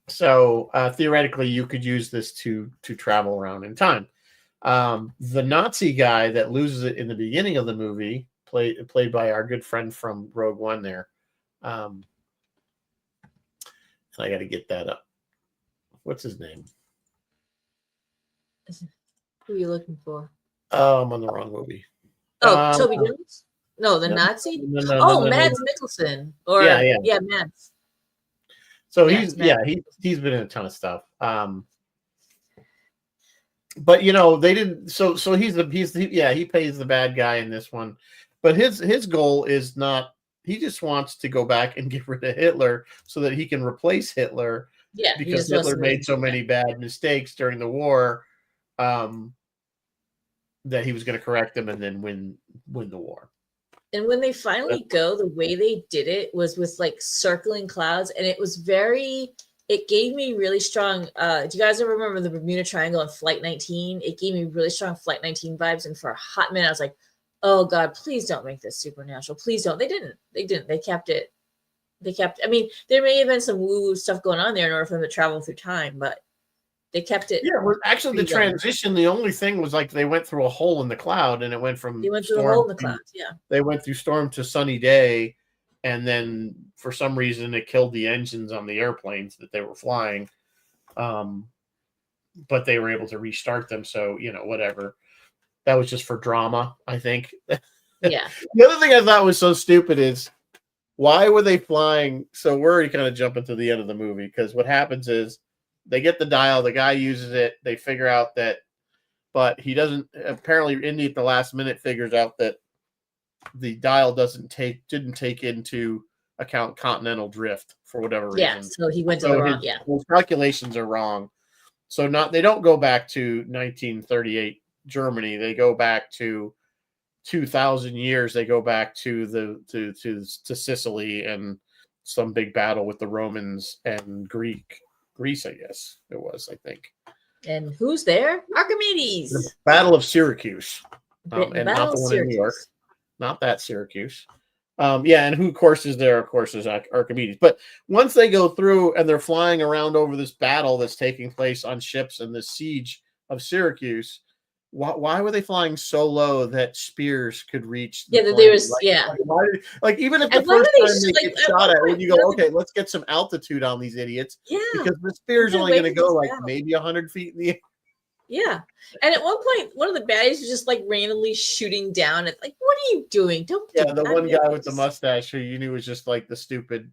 So theoretically, you could use this to travel around in time. The Nazi guy that loses it in the beginning of the movie, played by our good friend from Rogue One there. I got to get that up. What's his name? Who are you looking for? I'm on the wrong movie. Oh, Toby Jones? No, the No, Nazi? no. Mads Mikkelsen. Yeah, Or yeah. yeah, Mads. So Yeah, it's Mads. he's been in a ton of stuff. But you know they didn't. So he plays the bad guy in this one, but his goal is not. He just wants to go back and get rid of Hitler so that he can replace Hitler Yeah, he because just wants Hitler to make made so many bad mistakes during the war that he was going to correct them and then win the war. And when they finally go, the way they did it was with like circling clouds, and it was it gave me really strong. Do you guys ever remember the Bermuda Triangle on Flight 19? It gave me really strong Flight 19 vibes. And for a hot minute, I was like, oh God, please don't make this supernatural. Please don't. They didn't. They kept it. I mean, there may have been some woo-woo stuff going on there in order for them to travel through time, but they kept it. Yeah, well, actually, the transition, the only thing was like they went through a hole in the cloud and it went from They went through a hole in the clouds, yeah. They went through storm to sunny day, and then for some reason it killed the engines on the airplanes that they were flying. But they were able to restart them, so you know, whatever. That was just for drama, I think. Yeah. The other thing I thought was so stupid is why were they flying? So we're already kind of jumping to the end of the movie because what happens is they get the dial, the guy uses it, they figure out that, but he doesn't. Apparently, Indy at the last minute figures out that the dial didn't take into account continental drift for whatever reason. Yeah, so he went to the wrong. Yeah, his calculations are wrong. So they don't go back to 1938 Germany. They go back to 2,000 years. They go back to to Sicily and some big battle with the Romans and Greece, I guess it was, I think. And who's there? Archimedes. The Battle of Syracuse. And not the one Syracuse. in New York. Not that Syracuse. And who, of course, is there? Of course, is Archimedes. But once they go through and they're flying around over this battle that's taking place on ships and the siege of Syracuse, why were they flying so low that spears could reach? There was even if the first time they get shot at, when you go, okay, let's get some altitude on these idiots, because the spear's only going to go like maybe 100 feet in the air. Yeah, and at one point, one of the baddies was just like randomly shooting down. It's like, what are you doing? Don't. Yeah, the one guy with the mustache who you knew was just like the stupid,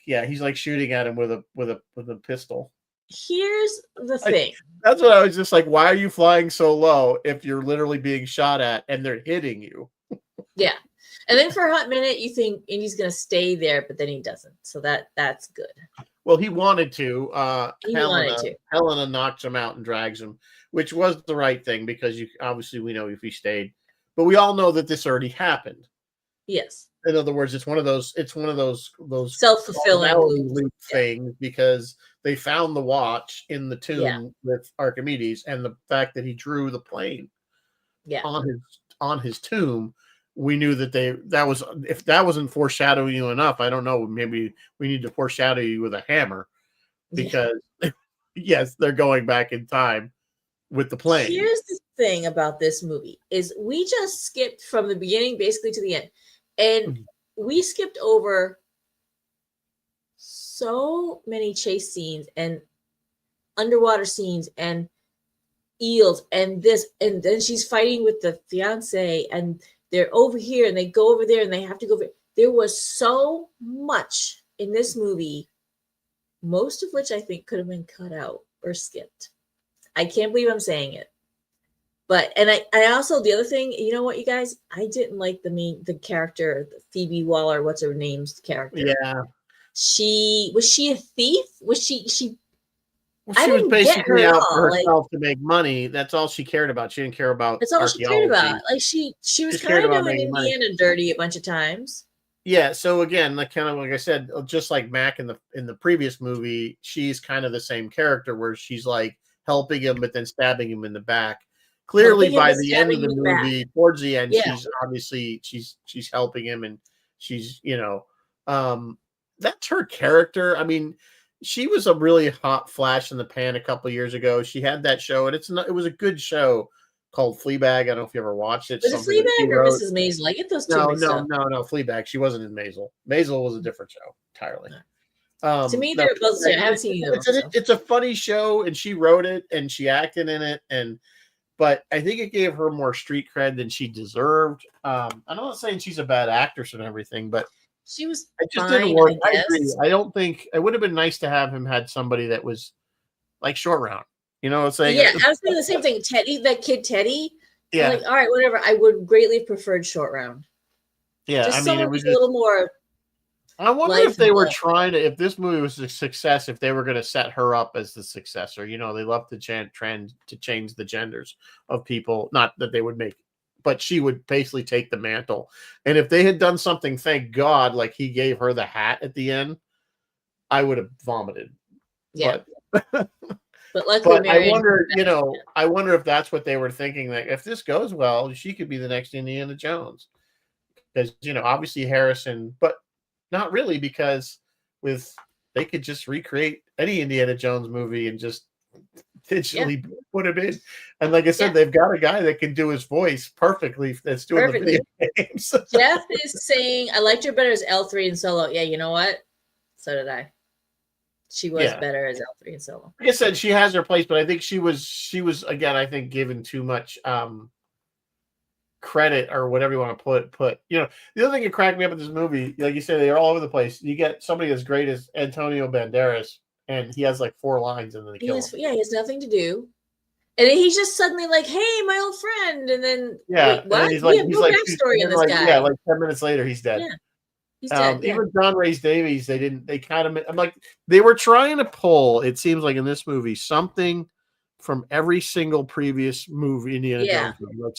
he's like shooting at him with a pistol. Here's the thing. That's what I was just like, why are you flying so low if you're literally being shot at and they're hitting you? Yeah. And then for a hot minute, you think Indy's going to stay there, but then he doesn't. So that's good. Well, he wanted to. Helena knocks him out and drags him, which was the right thing because we know if he stayed. But we all know that this already happened. Yes. In other words, it's one of those self-fulfilling loop things because they found the watch in the tomb with Archimedes, and the fact that he drew the plane on his tomb, we knew that if that wasn't foreshadowing you enough, I don't know, maybe we need to foreshadow you with a hammer because yes, they're going back in time with the plane. Here's the thing about this movie is we just skipped from the beginning basically to the end. And we skipped over so many chase scenes and underwater scenes and eels and this, and then she's fighting with the fiance and they're over here and they go over there and they have to go over. There was so much in this movie, most of which I think could have been cut out or skipped. I can't believe I'm saying it. But, and I also, the other thing, you know what, you guys, I didn't like the character, Phoebe Waller, what's her name's character? Yeah. Was she a thief? Was she was basically out for herself to make money. That's all she cared about. She didn't care about That's all she cared about. Like she was kind of doing Indiana dirty a bunch of times. Yeah, so again, like I said, just like Mac in the previous movie, she's kind of the same character where she's like helping him but then stabbing him in the back. Clearly, by the end of the movie, towards the end, she's obviously she's helping him, and she's that's her character. I mean, she was a really hot flash in the pan a couple of years ago. She had that show, and it was a good show called Fleabag. I don't know if you ever watched it. Was it Fleabag or Mrs. Maisel? I get those two mixed up. No, Fleabag. She wasn't in Maisel. Maisel was a different show entirely. To me, No, they're both the same. I haven't seen either of them. So. it's a funny show, and she wrote it, and she acted in it, but I think it gave her more street cred than she deserved. I'm not saying she's a bad actress and everything, but she was it just fine, didn't work. I I guess. agree. I don't think it would have been nice to have him had somebody that was like Short Round. You know what I'm saying? Yeah, I was thinking the same thing. Teddy, that kid Teddy. Yeah. I'm like, all right, whatever. I would greatly have preferred Short Round. Yeah, Just I mean, someone it was with a little more. I wonder life if they were blood. trying to, if this movie was a success, if they were going to set her up as the successor. You know, they love to trend to change the genders of people. Not that they would make, but she would basically take the mantle. And if they had done something, thank God, like he gave her the hat at the end, I would have vomited. Yeah. But luckily, I wonder, I wonder if that's what they were thinking. That if this goes well, she could be the next Indiana Jones. Because, obviously Harrison, but not really, because they could just recreate any Indiana Jones movie and just digitally put him in. And like I said, they've got a guy that can do his voice perfectly that's doing the video games. Jeff is saying, I liked her better as L3 in Solo. Yeah, you know what? So did I. She was better as L3 in Solo. Like I said, she has her place, but I think she was again, I think, given too much credit or whatever you want to put. The other thing that cracked me up in this movie, like you said, they're all over the place. You get somebody as great as Antonio Banderas, and he has like 4 lines, and then they kill him. Yeah, he has nothing to do, and he's just suddenly like, "Hey, my old friend," and then wait, what? He's like, backstory in this guy. Yeah, like 10 minutes later, he's dead. Yeah. He's dead. Even John Rhys Davies, they kind of, I'm like, they were trying to pull, it seems like in this movie, something from every single previous movie, Indiana Jones movie, like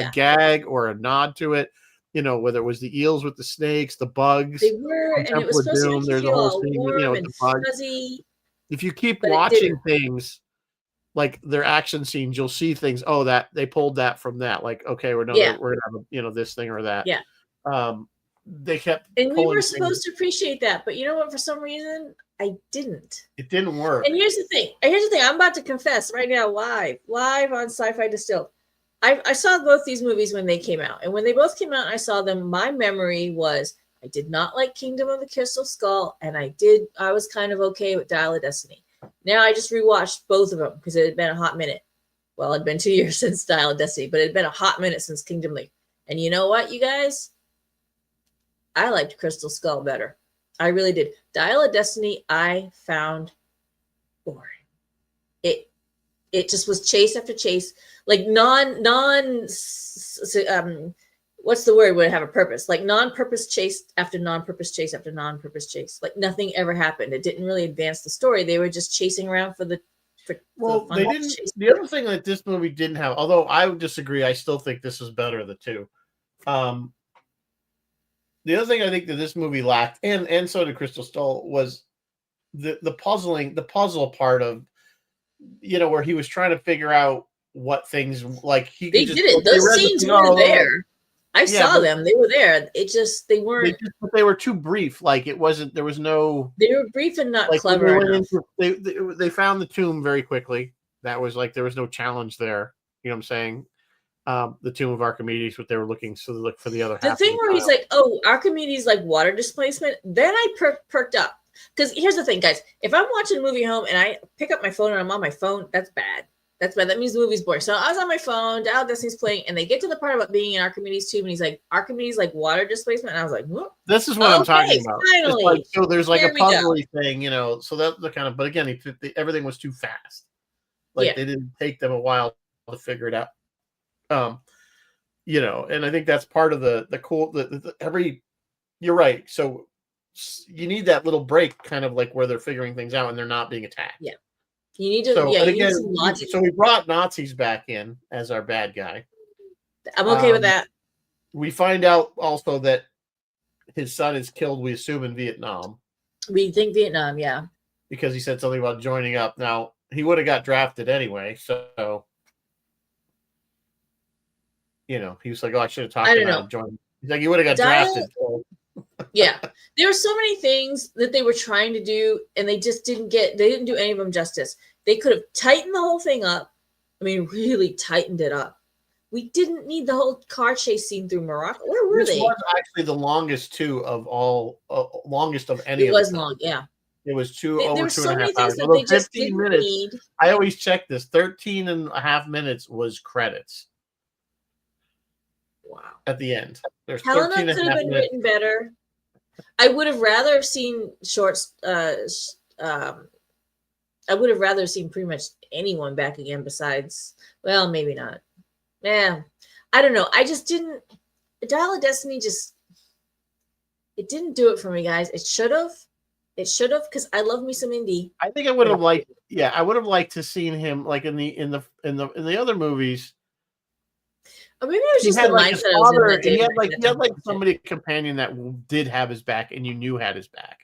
a gag or a nod to it, whether it was the eels with the snakes, the bugs. They were, and it was supposed to make you feel all warm and fuzzy. If you keep watching things, like their action scenes, you'll see things, that they pulled that from that. Like, okay, we're gonna have this thing or that. Yeah. They kept, and we were supposed to appreciate that, but you know what? For some reason, I didn't. It didn't work. And here's the thing. I'm about to confess right now, live on Sci-Fi Distilled. I saw both these movies when they came out, and when they both came out, and I saw them. My memory was I did not like Kingdom of the Crystal Skull, and I was kind of okay with Dial of Destiny. Now I just rewatched both of them because it had been a hot minute. Well, it'd been 2 years since Dial of Destiny, but it had been a hot minute since Kingdom League. And you know what, you guys? I liked Crystal Skull better. I really did. Dial of Destiny, I found boring. It just was chase after chase, like what's the word? Would it have a purpose? Like non-purpose chase after non-purpose chase after non-purpose chase. Like nothing ever happened. It didn't really advance the story. They were just chasing around for the. They didn't. The other thing that this movie didn't have, although I would disagree, I still think this is better of the two. The other thing I think that this movie lacked, and so did Crystal Skull, was the puzzle part of, where he was trying to figure out what things, like they did it. Those scenes were there. I saw them. They were there. They weren't. They were too brief. Like it wasn't. There was no. They were brief and not clever enough. They found the tomb very quickly. That was like there was no challenge there. You know what I'm saying? The tomb of Archimedes, what they were looking, so they look for the other half. The thing where he's like, "Oh, Archimedes like water displacement." Then I perked up, because here's the thing, guys. If I'm watching a movie home and I pick up my phone and I'm on my phone, that's bad. That's bad. That means the movie's boring. So I was on my phone, Dial of Destiny's playing, and they get to the part about being in Archimedes' tomb, and he's like, "Archimedes like water displacement," and I was like, "Whoop." This is what I'm talking about. Finally. Like, so there's like a puzzly thing, So that's the kind of. But again, everything was too fast. Like they didn't take them a while to figure it out. And I think that's part of the cool. You're right. So you need that little break, kind of like where they're figuring things out and they're not being attacked. Yeah. You need to. You need some logic. So we brought Nazis back in as our bad guy. I'm okay with that. We find out also that his son is killed, we assume, in Vietnam. We think Vietnam, yeah. Because he said something about joining up. Now, he would have got drafted anyway, so he was like, "Oh, I should have talked about joining." He's like, "He would have got drafted." So. Yeah, there were so many things that they were trying to do, and they just didn't do any of them justice. They could have tightened the whole thing up. I mean, really tightened it up. We didn't need the whole car chase scene through Morocco. Where were they? This was actually the longest of any. It was long, yeah. It was There over were two and so a half many things hours. that Although they just 15 didn't minutes, need. I always check this. 13 and a half minutes was credits Wow. at the end. There's Helena 13 and could a have half been minutes. written better. I would have rather seen shorts. I would have rather seen pretty much anyone back again besides, well, maybe not. Yeah, I don't know. I just didn't. Dial of Destiny just, it didn't do it for me, guys. It should have. It should have, because I love me some Indy. I think I would have liked. Yeah, I would have liked to seen him like in the other movies. Or maybe it was He just the had like his mindset I was in father. that day. He had like somebody companion that did have his back, and you knew had his back.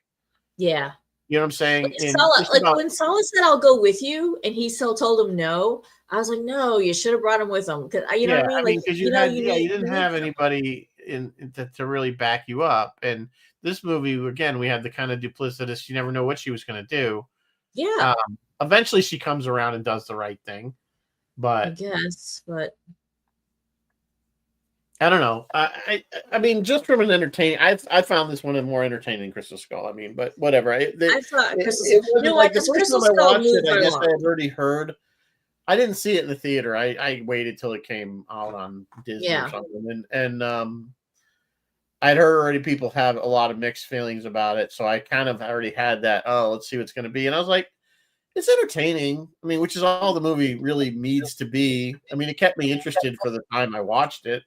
Yeah. You know what I'm saying? When Sala said, "I'll go with you," and he still told him no, I was like, "No, you should have brought him with him." Because you know what I mean? Like, because you didn't have anybody to really back you up. And this movie, again, we had the kind of duplicitous. You never know what she was going to do. Yeah. Eventually, she comes around and does the right thing. But I guess, but I don't know. I mean, just from an entertaining, I found this one more entertaining than Crystal Skull. I mean, but whatever. I thought Crystal. It You wasn't know like what? the This first Crystal time I Skull watched moved it. I right guess along. I had already heard. I didn't see it in the theater. I waited till it came out on Disney or something, and I'd heard already people have a lot of mixed feelings about it, so I kind of already had that. Oh, let's see what's going to be, and I was like, it's entertaining. I mean, which is all the movie really needs to be. I mean, it kept me interested for the time I watched it.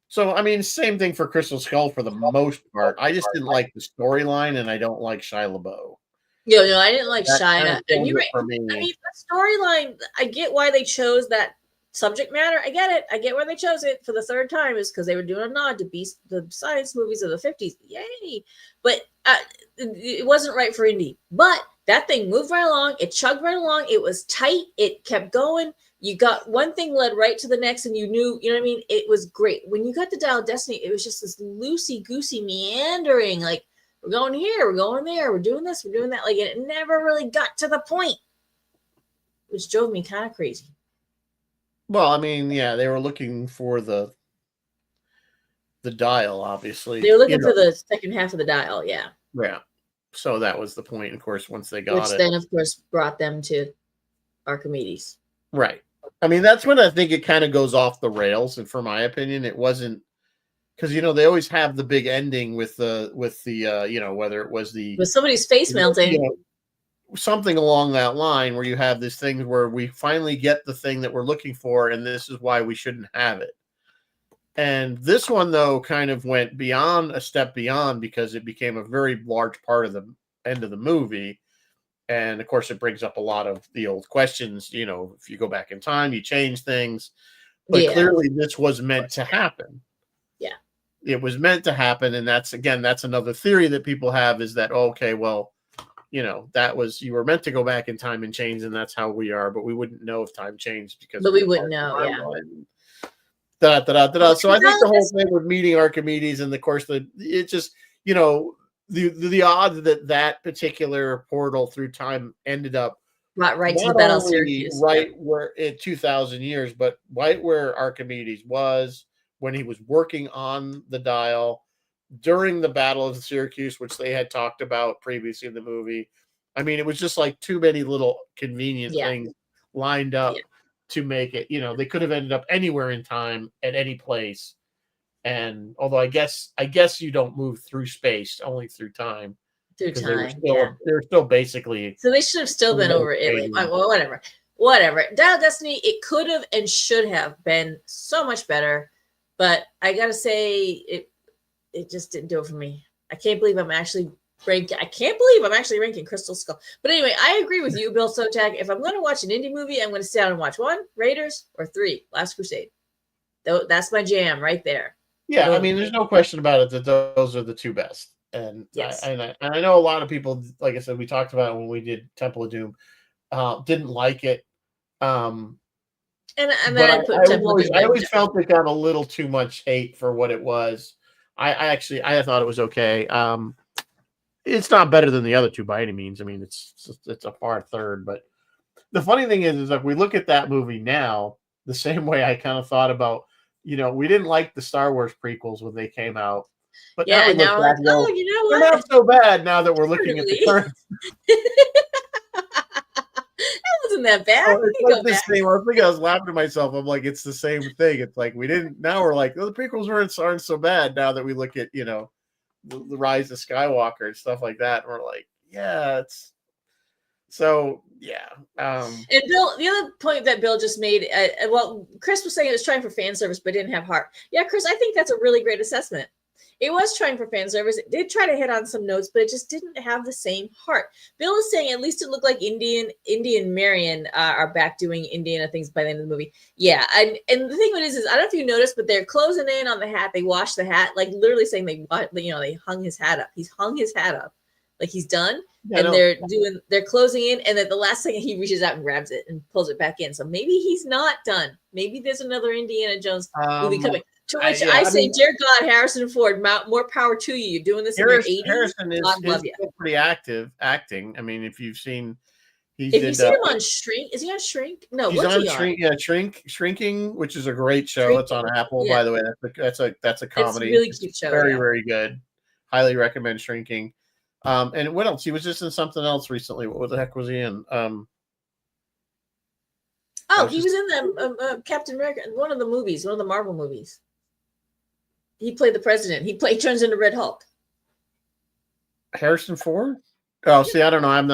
So, I mean, same thing for Crystal Skull for the most part. I just didn't like the storyline, and I don't like Shia LaBeouf. No, I didn't like That kind Shia. of And killed you're it right. for me. I mean, the storyline, I get why they chose that subject matter. I get it. I get why they chose it for the third time, is because they were doing a nod to the science movies of the 50s. Yay. But it wasn't right for Indy. But that thing moved right along. It chugged right along. It was tight. It kept going. You got one thing led right to the next, and you knew, you know what I mean? It was great. When you got to Dial of Destiny, it was just this loosey-goosey meandering, like, we're going here, we're going there, we're doing this, we're doing that. Like, it never really got to the point, which drove me kind of crazy. Well, I mean, yeah, they were looking for the dial, obviously. They were looking for the second half of the dial, yeah. Yeah. So that was the point, of course, once they got it. Which then, of course, brought them to Archimedes. Right. I mean, that's when I think it kind of goes off the rails. And for my opinion, it wasn't because they always have the big ending with the whether it was with somebody's face melting, something along that line where you have this thing where we finally get the thing that we're looking for, and this is why we shouldn't have it. And this one, though, kind of went beyond a step beyond, because it became a very large part of the end of the movie. And of course, it brings up a lot of the old questions. If you go back in time, you change things. But clearly, this was meant to happen. Yeah. It was meant to happen. And that's another theory that people have, is that, okay, well, you were meant to go back in time and change, and that's how we are. But we wouldn't know if time changed because. But we wouldn't know, yeah. So I think the whole thing with meeting Archimedes, and of course, it just, the odds that particular portal through time ended up right to the Battle of Syracuse, right where in 2,000 years, but right where Archimedes was when he was working on the dial during the Battle of Syracuse, which they had talked about previously in the movie. I mean, it was just like too many little convenient things lined up to make it. They could have ended up anywhere in time at any place. And although I guess you don't move through space, only through time. Through time, they're still basically. So they should have still been over Italy. Well, whatever. Dial of Destiny, it could have and should have been so much better, but I gotta say, it just didn't do it for me. I can't believe I'm actually ranking Crystal Skull. But anyway, I agree with you, Bill Sotak. If I'm going to watch an indie movie, I'm going to sit down and watch 1, Raiders, or 3, Last Crusade. That's my jam right there. Yeah, I mean, there's no question about it that those are the two best. And yes. I know a lot of people, like I said, we talked about it when we did Temple of Doom, didn't like it. And then I always felt it got a little too much hate for what it was. I thought it was okay. It's not better than the other two by any means. I mean, it's a far third. But the funny thing is if we look at that movie now, the same way I kind of thought about, we didn't like the Star Wars prequels when they came out. But now Yeah, we and look now we're back like, and oh, go, you know they're what? not so bad now that we're looking at the Really? current. That wasn't that bad. Oh, it's We can like go the back. same. I think I was laughing to myself. I'm like, it's the same thing. It's like we didn't. Now we're like, oh, the prequels aren't so bad. Now that we look at the rise of Skywalker and stuff like that, and we're like, yeah, it's so yeah. And Bill, the other point that Bill just made, well, Chris was saying it was trying for fan service, but didn't have heart. Yeah, Chris, I think that's a really great assessment. It was trying for fan service. It did try to hit on some notes, but it just didn't have the same heart. Bill is saying at least it looked like Indy and Marion are back doing Indiana things by the end of the movie. Yeah, and the thing is I don't know if you noticed, but they're closing in on the hat. They washed the hat, like literally saying they hung his hat up. He's hung his hat up, like he's done. Yeah, And they're closing in, and then the last second he reaches out and grabs it and pulls it back in. So maybe he's not done. Maybe there's another Indiana Jones movie coming. To which I say, dear God, Harrison Ford, more power to you. You're doing this in your 80s. Harrison is love you. still pretty active acting. I mean, if you've seen, If you've seen him on Shrink, is he on Shrink? No, he's what's on he on? Shrink. Yeah, Shrinking, which is a great show. Shrinking, It's on Apple, yeah. by the way. That's a comedy. It's a really cute show. Very, yeah. very good. Highly recommend Shrinking. And what else? He was just in something else recently. What the heck was he in? He was in the Captain America, one of the movies, one of the Marvel movies. He played the president. He turns into Red Hulk. Harrison Ford? Oh, see, I don't know. I've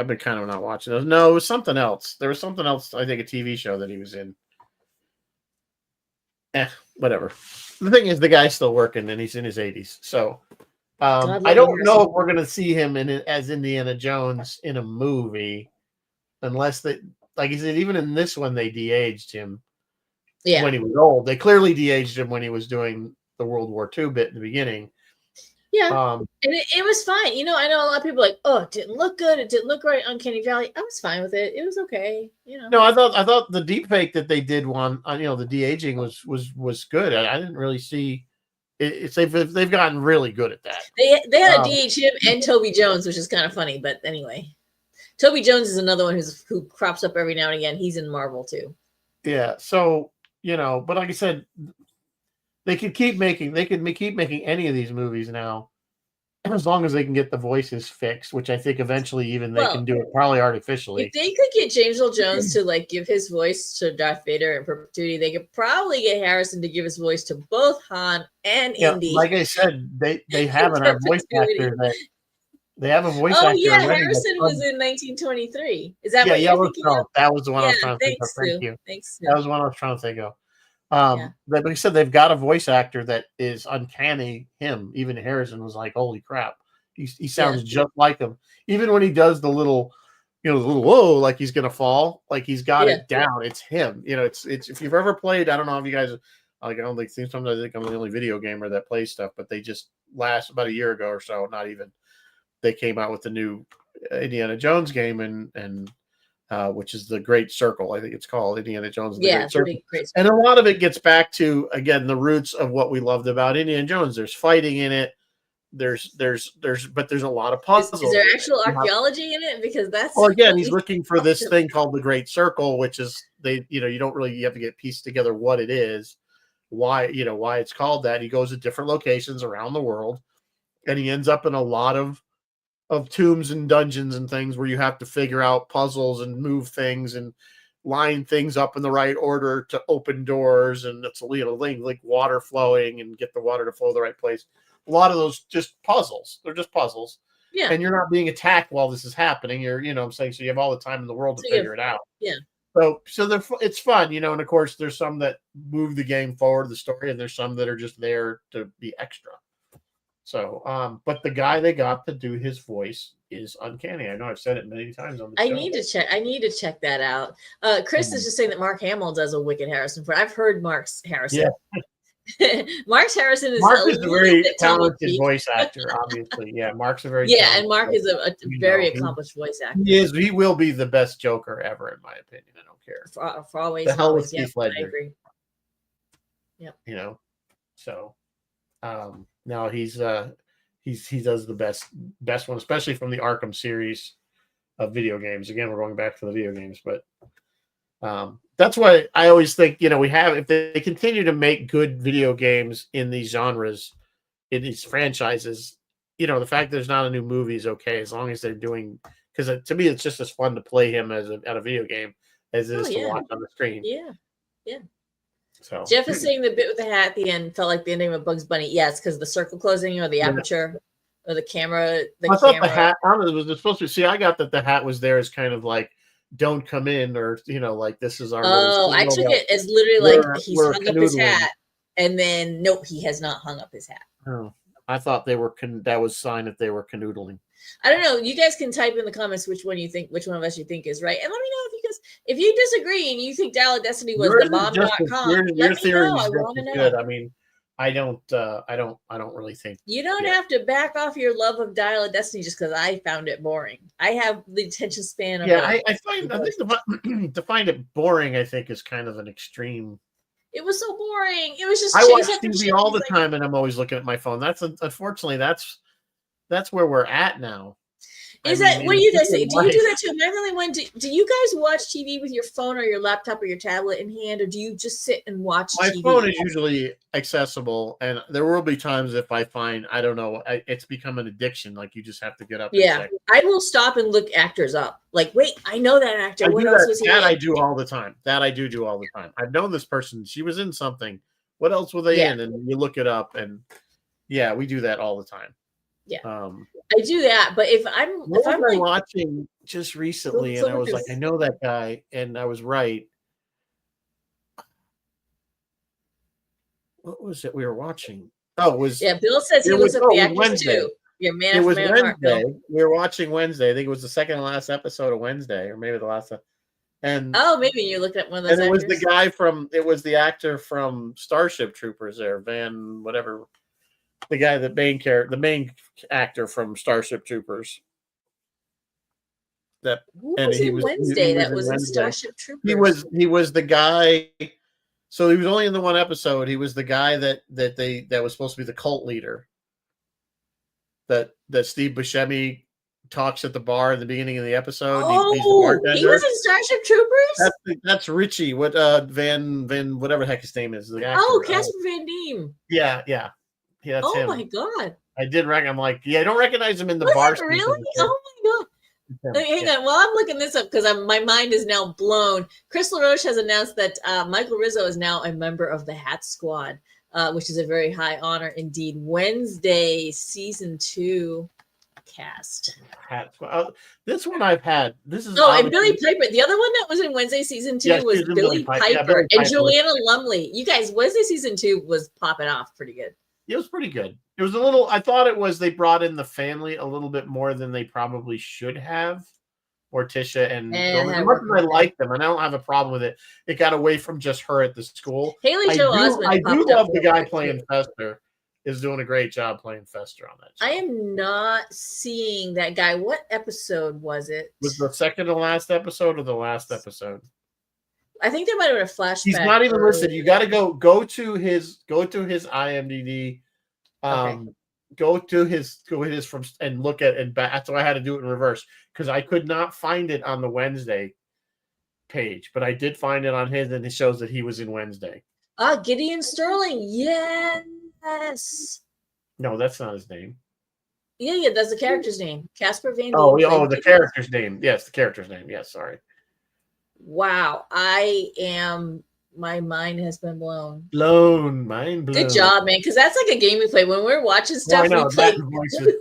been kind of not watching those. No, it was something else. There was something else. I think a TV show that he was in. Whatever. The thing is, the guy's still working, and he's in his 80s. So I don't know if we're going to see him as Indiana Jones in a movie, unless like he said, even in this one, they de-aged him. Yeah. When he was old, they clearly de-aged him when he was doing the World War II bit in the beginning. Yeah, and it was fine. I know a lot of people are like, oh, it didn't look good. It didn't look right on Uncanny Valley. I was fine with it. It was okay. No, I thought the deep fake that they did the de-aging was good. I didn't really see it. They've gotten really good at that. They had a de-age him and Toby Jones, which is kind of funny. But anyway, Toby Jones is another one who crops up every now and again. He's in Marvel too. Yeah. So but like I said, they could keep making any of these movies now, as long as they can get the voices fixed, which I think eventually even they can do it probably artificially. If they could get James Earl Jones to give his voice to Darth Vader in perpetuity, they could probably get Harrison to give his voice to both Han and Indy. Like I said, they have a voice actor that they have a voice actor. Oh yeah, Harrison was in 1923. Is that what you're thinking of? That was the one I was trying to think of. Thank you. Thanks. That was one I was trying to think of. Like I said, they've got a voice actor that is uncanny. Even Harrison was like, "Holy crap!" He sounds just like him. Even when he does the little whoa, like he's gonna fall, like he's got it down. It's him. It's if you've ever played, I don't know if you guys I don't think sometimes I think I'm the only video gamer that plays stuff, but they just about a year ago or so, not even. They came out with the new Indiana Jones game and which is the Great Circle. I think it's called Indiana Jones. Great Circle. And a lot of it gets back to, again, the roots of what we loved about Indiana Jones. There's fighting in it. But there's a lot of puzzles. Is there actual archaeology in it? Because that's again, he's looking for this thing called the Great Circle, which is you have to get pieced together what it is, why it's called that. He goes to different locations around the world, and he ends up in a lot of tombs and dungeons and things where you have to figure out puzzles and move things and line things up in the right order to open doors. And it's like water flowing and get the water to flow the right place. A lot of those just puzzles. They're just puzzles. Yeah. And you're not being attacked while this is happening. You're, I'm saying, so you have all the time in the world to figure it out. Yeah. So it's fun, and of course there's some that move the game forward, the story, and there's some that are just there to be extra. So, but the guy they got to do his voice is uncanny. I know I've said it many times on the show. I need to check that out. Chris is just saying that Mark Hamill does a wicked Harrison Ford. I've heard Mark's Harrison. Yeah. Mark Harrison is a very talented voice actor, obviously. Yeah, Mark's a very and Mark is a very accomplished voice actor. He will be the best Joker ever, in my opinion. I don't care. For always. The hell with Heath Ledger. I agree. Yep. So now he does the best one, especially from the Arkham series of video games. Again, we're going back to the video games, but that's why I always think, if they continue to make good video games in these genres, in these franchises, the fact there's not a new movie is okay as long as they're doing, because to me it's just as fun to play him at a video game as it is to watch on the screen. Yeah. So Jeff is saying the bit with the hat at the end felt like the ending of Bugs Bunny. Yes, because the circle closing or the aperture or the camera. I thought the hat. I don't know. Was supposed to see? I got that the hat was there as kind of like, "Don't come in," or like this is our. Oh, I took it as literally like he's hung up his hat, and then nope, he has not hung up his hat. Oh, I thought they were. That was a sign that they were canoodling. I don't know. You guys can type in the comments which one of us you think is right, and let me know if you disagree and you think Dial of Destiny was the bomb.com. Let me know. I want to know. Good. I mean, I don't really think you don't have to back off your love of Dial of Destiny just because I found it boring. I have the attention span of I think to find it boring, I think is kind of an extreme. It was so boring. It was just I watch TV all the time, and I'm always looking at my phone. That's unfortunately that's where we're at now. What do you guys say? Do you do that too? Am I the only one? Do you guys watch TV with your phone or your laptop or your tablet in hand, or do you just sit and watch My TV? phone is usually accessible, and there will be times if I find, I don't know, it's become an addiction. Like you just have to get up. Yeah, I will stop and look actors up. Like, wait, I know that actor. What else was he in? I do all the time. That I do all the time. I've known this person. She was in something. What else were they in? And you look it up, and we do that all the time. Yeah, I do that. But if I'm watching just recently, and I was like, I know that guy, and I was right. What was it we were watching? Oh, it was Bill says he looks up the actors too. Your man. It was Wednesday. We were watching Wednesday. I think it was the second to last episode of Wednesday, or maybe the last. And maybe you looked at one of those. And it was the guy the actor from Starship Troopers. There, Van whatever. The guy, the main actor from Starship Troopers. That he was Wednesday. That was in Starship Troopers. He was the guy. So he was only in the one episode. He was the guy that was supposed to be the cult leader. That Steve Buscemi talks at the bar at the beginning of the episode. He's the bartender. He was in Starship Troopers. That's Richie. What Van whatever the heck his name is. The actor. Casper Van Diem. Yeah, that's him. My god! I did I'm like, I don't recognize him in the bar. Really? Oh my god! Hang on. While I'm looking this up because my mind is now blown. Chris LaRoche has announced that Michael Rizzo is now a member of the Hat Squad, which is a very high honor indeed. Wednesday season 2 cast. Hat Squad. This one I've had. This is and Billy Piper. The other one that was in Wednesday season 2 was Billy Piper and Joanna Lumley. You guys, Wednesday season 2 was popping off pretty good. It was pretty good. It was a little. I thought it was. They brought in the family a little bit more than they probably should have. Morticia and as much as I like them, and I don't have a problem with it. It got away from just her at the school. Haley Joel Osment. I do love the guy playing Fester. Is doing a great job playing Fester on that show. I am not seeing that guy. What episode was it? Was the second to last episode or the last episode? I think there might have been a flashback. He's not even listed. You got to go to his IMDb. Go to his from and look at and back. That's why I had to do it in reverse because I could not find it on the Wednesday page, but I did find it on his, and it shows that he was in Wednesday. Gideon Sterling. Yes. No, that's not his name. Yeah, that's the character's name. Casper Van Dien. The character's name. Yes, the character's name. Yes, sorry. Wow, my mind has been blown. Mind blown. Good job, man. Because that's like a game we play when we're watching stuff. I play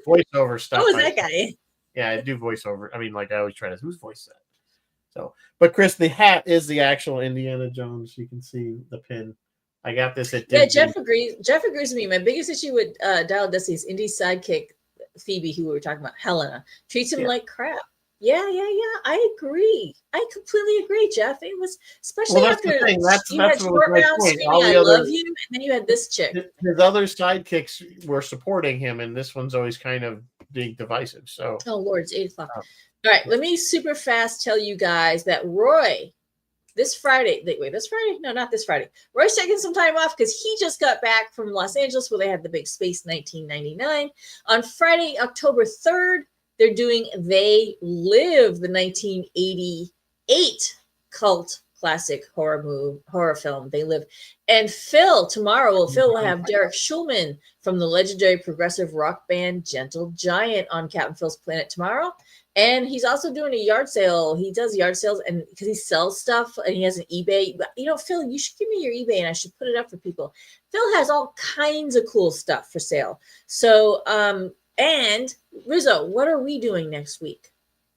voiceover stuff. Oh, is that guy? Yeah, I do voiceover. I mean, like I always try to. Whose voice is that? So, but Chris, the hat is the actual Indiana Jones. You can see the pin. I got this at Disney. Jeff agrees. Jeff agrees with me. My biggest issue with Dial of Destiny is Indy's sidekick Phoebe, who we were talking about, Helena, treats him like crap. Yeah. I agree. I completely agree, Jeff. It was especially after you had Short Round screaming, "I love you," and then you had this chick. His other sidekicks were supporting him, and this one's always kind of being divisive. So, Lord, it's 8 o'clock. All right, let me super fast tell you guys that Roy, this Friday. This Friday? No, not this Friday. Roy's taking some time off because he just got back from Los Angeles where they had the big Space 1999. On Friday, October 3rd. They're doing They Live, the 1988 cult classic horror film. They live. And Phil will have Derek Schulman from the legendary progressive rock band Gentle Giant on Captain Phil's Planet tomorrow. And he's also doing a yard sale. He does yard sales, and because he sells stuff and he has an eBay. You know, Phil, you should give me your eBay and I should put it up for people. Phil has all kinds of cool stuff for sale. So, and Rizzo, what are we doing next week?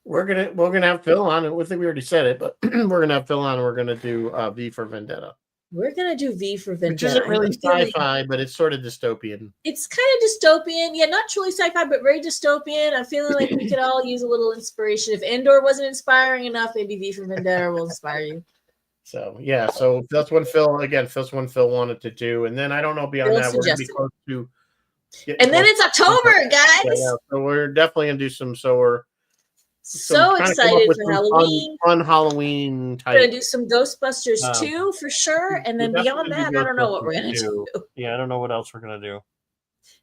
We're gonna have Phil on. I think we already said it, but we're gonna have Phil on, and we're gonna do V for Vendetta. We're gonna do V for Vendetta, which isn't really sci-fi, but it's sort of dystopian. It's kind of dystopian, yeah, not truly sci-fi, but very dystopian. I'm feeling like we could all use a little inspiration. If Endor wasn't inspiring enough, maybe V for Vendetta will inspire you. So yeah, so that's when Phil wanted to do, and then I don't know beyond that we're gonna be close to. And then it's October, guys. Yeah, so we're definitely gonna do some. So excited for Halloween. Fun Halloween type. We're gonna do some Ghostbusters 2 for sure, and then beyond that, I don't know what we're gonna do. Yeah, I don't know what else we're gonna do.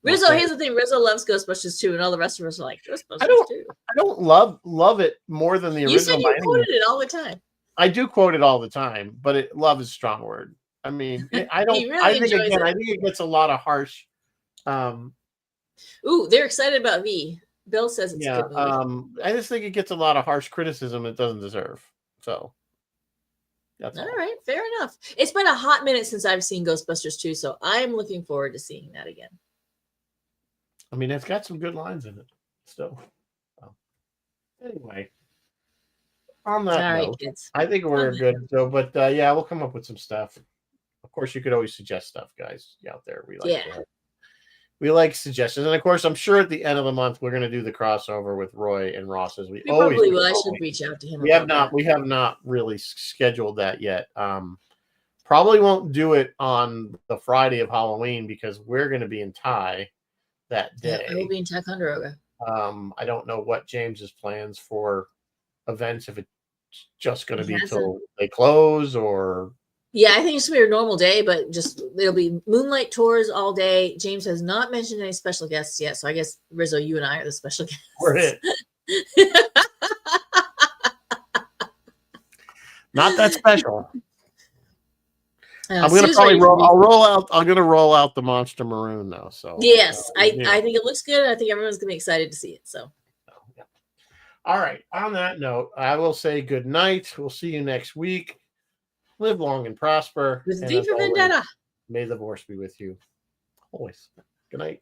Rizzo, here's the thing: Rizzo loves Ghostbusters 2, and all the rest of us are like Ghostbusters 2. I don't love it more than the original. You said you quoted it all the time. I do quote it all the time, but love is a strong word. I mean, I don't. Really I think it gets a lot of harsh. Ooh, they're excited about V. Bill says it's a good movie. I just think it gets a lot of harsh criticism it doesn't deserve. So that's all right. Fair enough. It's been a hot minute since I've seen Ghostbusters 2, so I'm looking forward to seeing that again. I mean, it's got some good lines in it. So anyway, on that note, kids. I think we're good. So, but yeah, we'll come up with some stuff. Of course, you could always suggest stuff, guys, out there. We like suggestions, and of course, I'm sure at the end of the month we're going to do the crossover with Roy and Ross as we always probably will. I should reach out to him. We have not really scheduled that yet. Probably won't do it on the Friday of Halloween because we're going to be in Thai that day. I will be in Ticonderoga. I don't know what James's plans for events, if it's just going to be till they close or. Yeah, I think it's gonna be a normal day, but it'll be moonlight tours all day. James has not mentioned any special guests yet, so I guess Rizzo, you and I are the special guests. We're it. Not that special. I'm gonna probably I'm gonna roll out the Monster Maroon though. So yes, I think it looks good. I think everyone's gonna be excited to see it. So. Yeah. All right. On that note, I will say good night. We'll see you next week. Live long and prosper. With V for Vendetta. May the force be with you always. Good night.